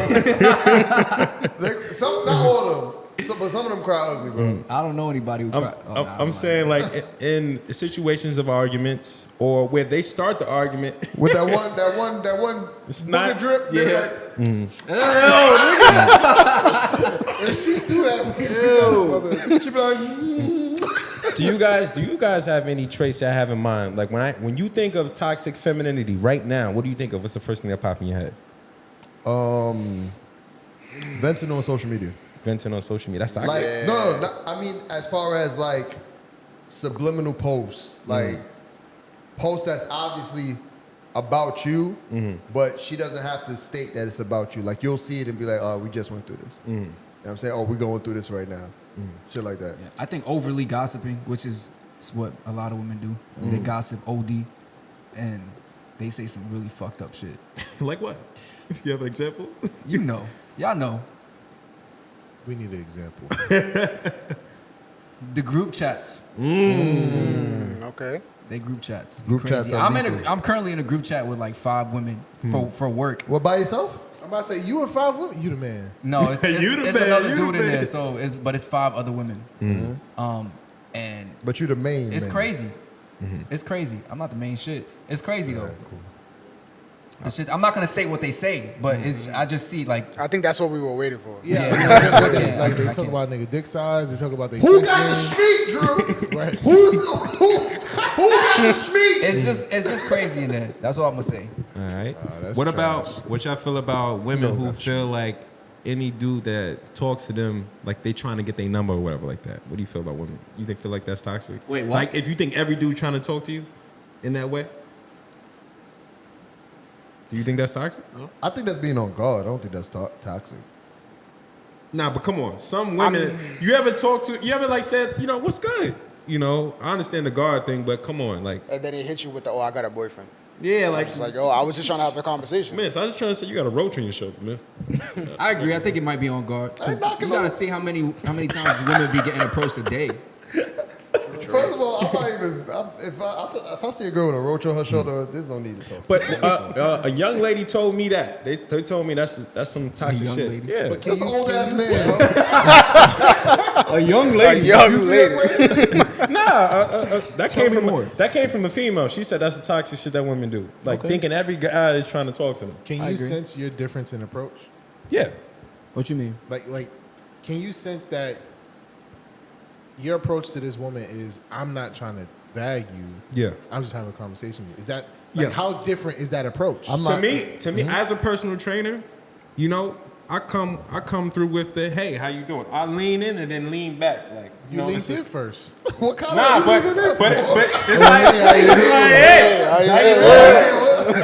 Some, not all of them, but some of them cry ugly, bro. I don't know anybody who cry. Oh, nah, I'm saying like in situations of arguments or where they start the argument. With that one It's booger not- drip, they be yeah. like, If she do that, she be like, Do you guys have any traits that I have in mind? Like when you think of toxic femininity right now, what do you think of? What's the first thing that pops in your head? venting on social media. Venting on social media. That's toxic. Like no, I mean as far as like subliminal posts, like posts that's obviously about you, but she doesn't have to state that it's about you. Like you'll see it and be like, oh, we just went through this. You know what I'm saying? Oh, we're going through this right now. Shit like that. Yeah. I think overly gossiping, which is what a lot of women do. They gossip OD, and they say some really fucked up shit. Like what? You have an example? You know, y'all know. we need an example. The group chats. Okay. They group chats. Be Group crazy. chats are lethal. I'm currently in a group chat with like 5 women for work. What, by yourself? I'm about to say, you and 5 women, you the man. No, it's You the man, another you dude the in man. there. So but it's 5 other women. And But you the main it's man. crazy. It's crazy. I'm not the main shit. It's crazy though. It's just, I'm not gonna say what they say, but it's I just see like I think that's what we were waiting for. Yeah, like they talk about nigga dick size. They talk about they. Who got the street, Drew? Right. Who got the street? it's just crazy in there. That's all I'm gonna say. All right. that's What trash. about what y'all feel about women who got the feel like any dude that talks to them like they trying to get their number or whatever like that? What do you feel about women? You feel like that's toxic? Wait, what? Like if you think every dude trying to talk to you in that way, do you think that's toxic? No. I think that's being on guard. I don't think that's toxic. Nah, but come on. Some women, you ever like said, you know, what's good? You know, I understand the guard thing, but come on, like. And then they hit you with the, oh, I got a boyfriend. Yeah, like. It's like, oh, I was just trying to have a conversation. Miss, I was just trying to say you got a roach on your shoulder, miss. I agree. I think it might be on guard. 'Cause you gotta see how many times women be getting approached a day. First of all, I'm not even. If I see a girl with a roach on her shoulder, there's no need to talk. But a young lady told me that. They told me that's some toxic young shit. lady? Yeah. That's an old ass man. Bro. A young A lady. young lady. That came from a female. She said that's the toxic shit that women do. Like thinking every guy is trying to talk to them. Can I you agree. sense your difference in approach? Yeah. What you mean? Like, can you sense that your approach to this woman is, I'm not trying to bag you. Yeah. I'm just having a conversation with you. Is that like Yes. how different is that approach? To me, as a personal trainer, you know, I come through with the hey, how you doing? I lean in and then lean back, like you know, leaned it's a- in first. What kind Nah, of but you it's for? like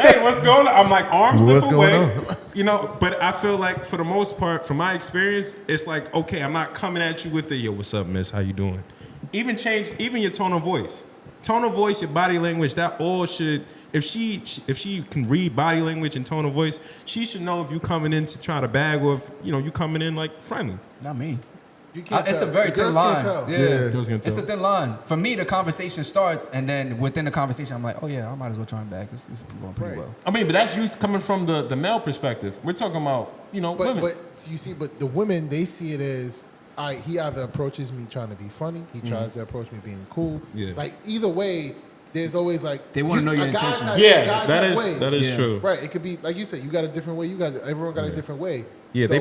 hey, what's going on? I'm like arms What's lift going away, on? you know. But I feel like for the most part, from my experience, it's like okay, I'm not coming at you with the yo, what's up, miss? How you doing? Even your tone of voice, your body language. That all should. If she can read body language and tone of voice, she should know if you coming in to try to bag or if you know you coming in like friendly. Not me. You can't It's tell. a very The thin girls line. can't tell. Yeah, Girls can it's a tell. thin line. For me, the conversation starts, and then within the conversation, I'm like, oh yeah, I might as well try and back. It's going pretty Right. well. I mean, but that's you coming from the male perspective. We're talking about women. But you see, but the women, they see it as, all right, he either approaches me trying to be funny, he tries to approach me being cool. Yeah. Like either way, there's always like They wanna know your intentions. Guys that have is ways. that is Yeah. true. Right. It could be like you said, you got a different way. Everyone got a different way. Yeah, So- they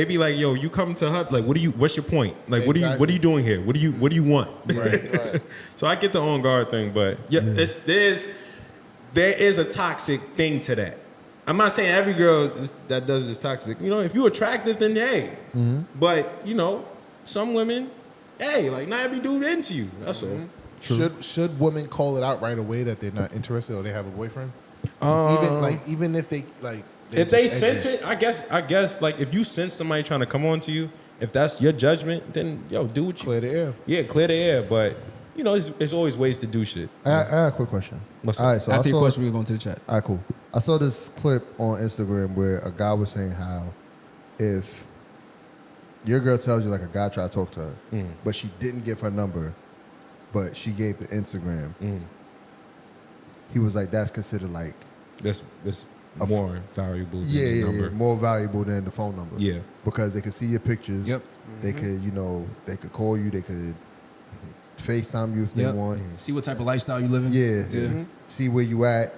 be like, yo, you come to her like, what's your point? Like, what are Exactly. you doing here? What do you want? Right. So I get the on guard thing, but yeah, there is a toxic thing to that. I'm not saying every girl that does it is toxic. You know, if you're attractive, then hey. But you know, some women, hey, like not every dude into you. That's all. Should women call it out right away that they're not interested or they have a boyfriend? Even if they like. If they sense it, I guess like if you sense somebody trying to come on to you, if that's your judgment, then yo, do what you Clear the air. Yeah, clear the air. But you know, there's always ways to do shit. I have a quick question. What's All up? right, so After I your saw. question, we're going to the chat. All right, cool. I saw this clip on Instagram where a guy was saying how if your girl tells you like a guy tried to talk to her, but she didn't give her number, but she gave the Instagram, he was like, that's considered like That's more valuable than the number. more valuable than the phone number. Yeah. Because they could see your pictures. Yep. They could, they could call you. They could FaceTime you if they Yep. want. See what type of lifestyle you live in. Yeah. See where you at.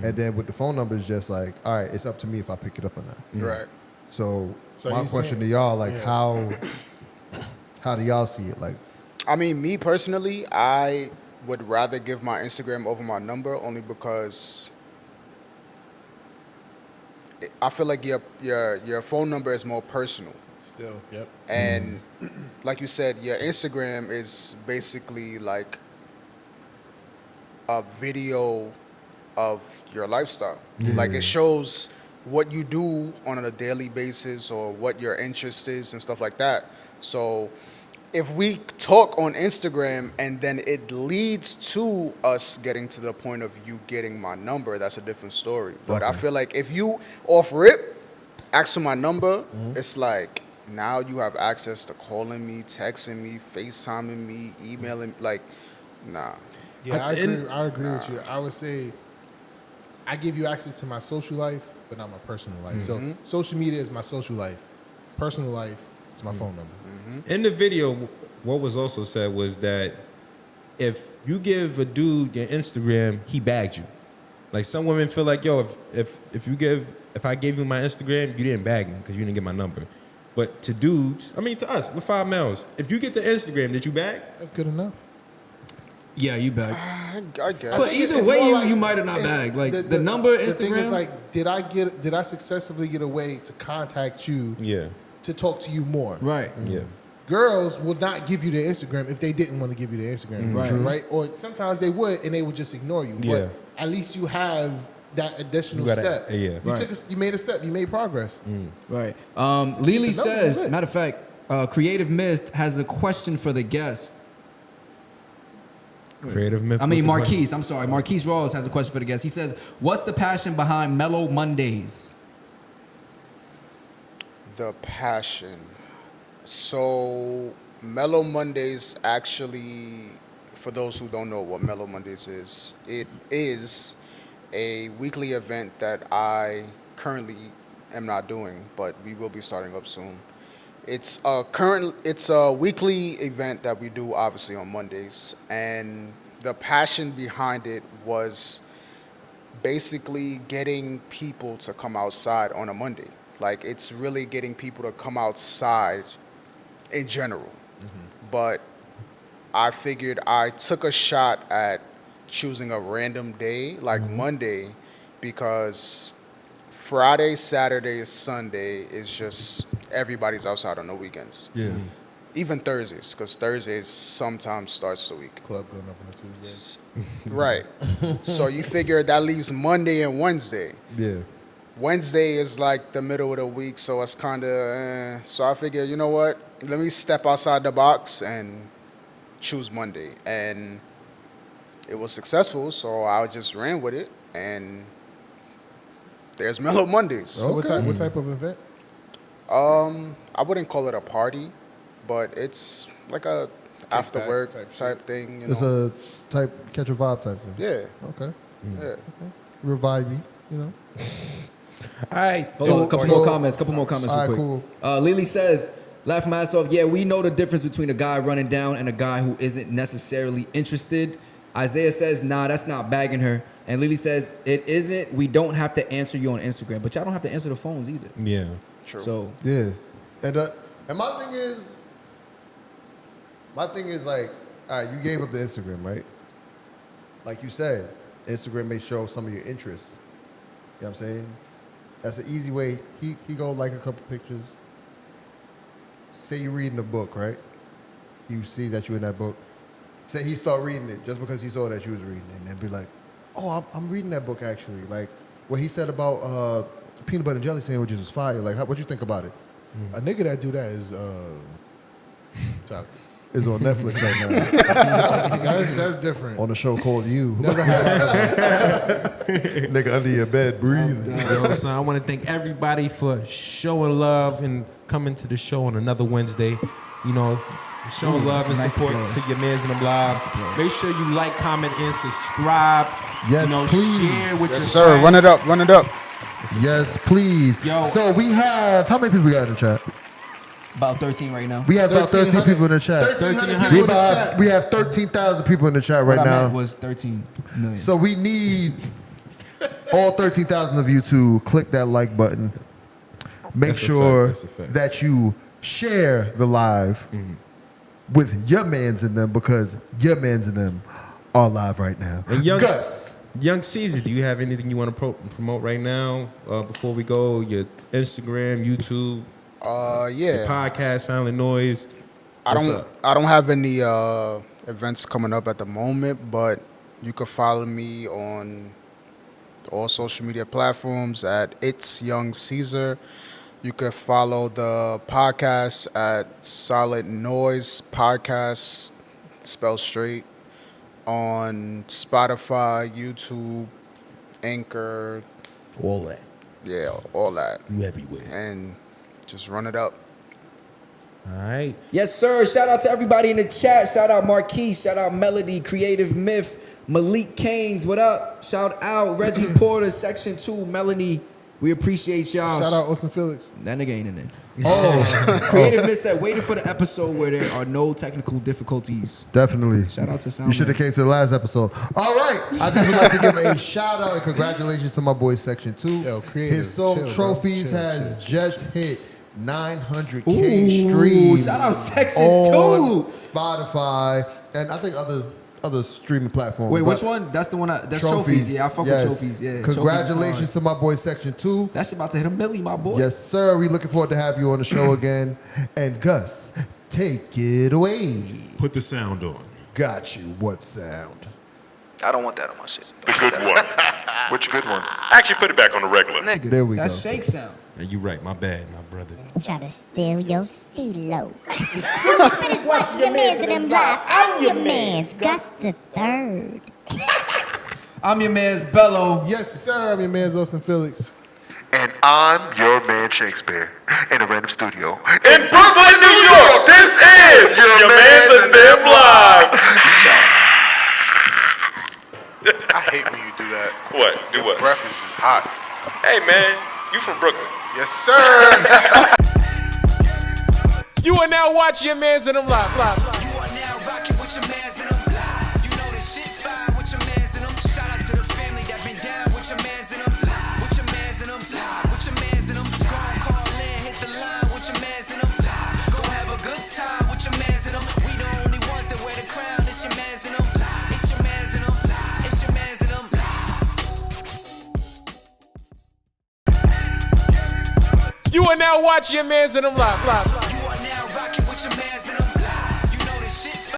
And then with the phone number, it's just like, all right, it's up to me if I pick it up or not. Right. So So my you question saying- to y'all, like, how do y'all see it? Like, I mean, me personally, I would rather give my Instagram over my number only because I feel like your phone number is more personal. Still, yep. And like you said, your Instagram is basically like a video of your lifestyle. Like it shows what you do on a daily basis or what your interest is and stuff like that. So if we talk on Instagram and then it leads to us getting to the point of you getting my number, that's a different story. But I feel like if you off rip ask for my number, it's like now you have access to calling me, texting me, FaceTiming me, emailing, like, nah. Yeah, I agree with you. I would say I give you access to my social life, but not my personal life. So social media is my social life. Personal life is my phone number. In the video, what was also said was that if you give a dude your Instagram, he bagged you. Like some women feel like, yo, if I gave you my Instagram, you didn't bag me because you didn't get my number. But to dudes, I mean to us, we're 5 males. If you get the Instagram, did you bag? That's good enough. Yeah, you bag. I guess. But either It's way, more you, like- you might have not it's- bagged. Like the number, Instagram. The thing is, like, did I successfully get a way to contact you Yeah. to talk to you more? right. Yeah. Girls would not give you their Instagram if they didn't want to give you their Instagram, Right. right? Or sometimes they would, and they would just ignore you. Yeah. But at least you have that additional You gotta- step. yeah. You Right. you made a step. You made progress. Right. Lily The number says, is lit. matter of fact, Creative Myth has a question for the guest. Creative myth. I mean, what's the question? Marquise. I'm sorry. Marquise Rawls has a question for the guest. He says, what's the passion behind Mellow Mondays? The passion. So, Mellow Mondays actually, for those who don't know what Mellow Mondays is, it is a weekly event that I currently am not doing, but we will be starting up soon. It's a weekly event that we do obviously on Mondays, and the passion behind it was basically getting people to come outside on a Monday. Like, it's really getting people to come outside in general. But I figured I took a shot at choosing a random day, like Monday, because Friday, Saturday, Sunday is just everybody's outside on the weekends. Yeah. Even Thursdays, because Thursdays sometimes starts the week. Club going up on a Tuesday. Right. So you figure that leaves Monday and Wednesday. Yeah. Wednesday is like the middle of the week, so it's kind of, so I figured, you know what? Let me step outside the box and choose Monday. And it was successful, so I just ran with it, and there's Mellow Mondays. So what type of event? I wouldn't call it a party, but it's like a after back work type type thing, you It's know? a type catch a vibe type thing. Yeah, Okay. yeah. Real vibey, you know. All right. Hold on, a couple so- more comments. Real All right, quick. cool. Lily says, laugh my ass off. Yeah, we know the difference between a guy running down and a guy who isn't necessarily interested. Isaiah says, nah, that's not bagging her. And Lily says, it isn't. We don't have to answer you on Instagram, but y'all don't have to answer the phones either. Yeah. True. So Yeah. And my thing is like, all right, you gave up the Instagram, right? Like you said, Instagram may show some of your interests. You know what I'm saying? That's an easy way. He go like a couple pictures. Say you're reading a book, right? You see that you're in that book. Say he start reading it just because he saw that you was reading it, and then be like, oh, I'm reading that book actually. Like what he said about peanut butter and jelly sandwiches was fire. Like what you think about it? A nigga that do that is toxic. Is on Netflix right now That's different. on a show called You. Never had Nigga under your bed breathing. Yo, so I want to thank everybody for showing love and coming to the show on another Wednesday. You know, showing love and nice support applause. to your mans in the blogs. Make sure you like, comment, and subscribe. Yes, you know, please. share with your Yes, sir. friends. Run it up. Run it up. Yes, please. Yo. So we have, how many people we got in the chat? about 13 right now. We have about 13 people in the chat. 1,300 people in the chat. We have 13,000 people in the chat What right I meant now. was 13 million. So we need all 13,000 of you to click that like button. Make That's a sure fact. That's a fact. that you share the live with your mans in them, because your mans in them are live right now. And Young, Gus. Young Caesar, do you have anything you want to promote right now before we go? Your Instagram, YouTube, Yeah. podcast, Silent Noise. I What's don't up? I don't have any events coming up at the moment, but you can follow me on all social media platforms at It's Young Caesar. You can follow the podcast at Silent Noise Podcast, spelled straight, on Spotify, YouTube, Anchor, All that. yeah, all that. You everywhere. And just run it up. All right. Yes, sir. Shout out to everybody in the chat. Shout out Marquise. Shout out Melody, Creative Myth, Malik Canes. What up? Shout out Reggie Porter, Section 2, Melanie We appreciate y'all. Shout out Austin Felix. That nigga ain't in there. Oh, Creative Miss said, waiting for the episode where there are no technical difficulties. definitely. Shout out to Sound. You should have came to the last episode. All right. I just would like to give a shout out and congratulations to my boy Section 2. Yo, Creative, His song chill, bro. Trophies Chill, has just hit 900K Ooh, streams. shout out Section on 2. Spotify and I think other streaming platforms. Wait, But which one? That's the one. That's Trophies. Yeah, I fuck yes. with Trophies. Yeah. Congratulations to my boy Section 2. That shit about to hit 1 million, my boy. Yes, sir. We looking forward to have you on the show again. And Gus, take it away. Put the sound on. Got you. What sound? I don't want that on my shit. The good one. Which good one? Actually, put it back on the regular. Nigga, There we that's go. shake sound. And you right, my bad, my brother. Try to steal your stilo. You finished watching your mans in them live. I'm your mans, Gus the Third. I'm your man's Bello. Yes, sir. I'm your man's Austin Felix. And I'm your man Shakespeare in a random studio in Brooklyn, New York. This is your man's and them live. I hate when you do that. What? Do Your what? breath is just hot. Hey man, you from Brooklyn? Yes, sir. You are now watching your mans in them live. You are now rocking with your mans in them live. You know this shit fire with your mans in them. Shout out to the family that been down with your mans in them live. With your mans in them live. With your mans in them. Go and call in, hit the line with your mans in them live. Go have a good time with your mans in them. We the only ones that wear the crown. It's your mans in them live. It's your mans in them live. It's your mans in them live. You are now watching your mans in them live.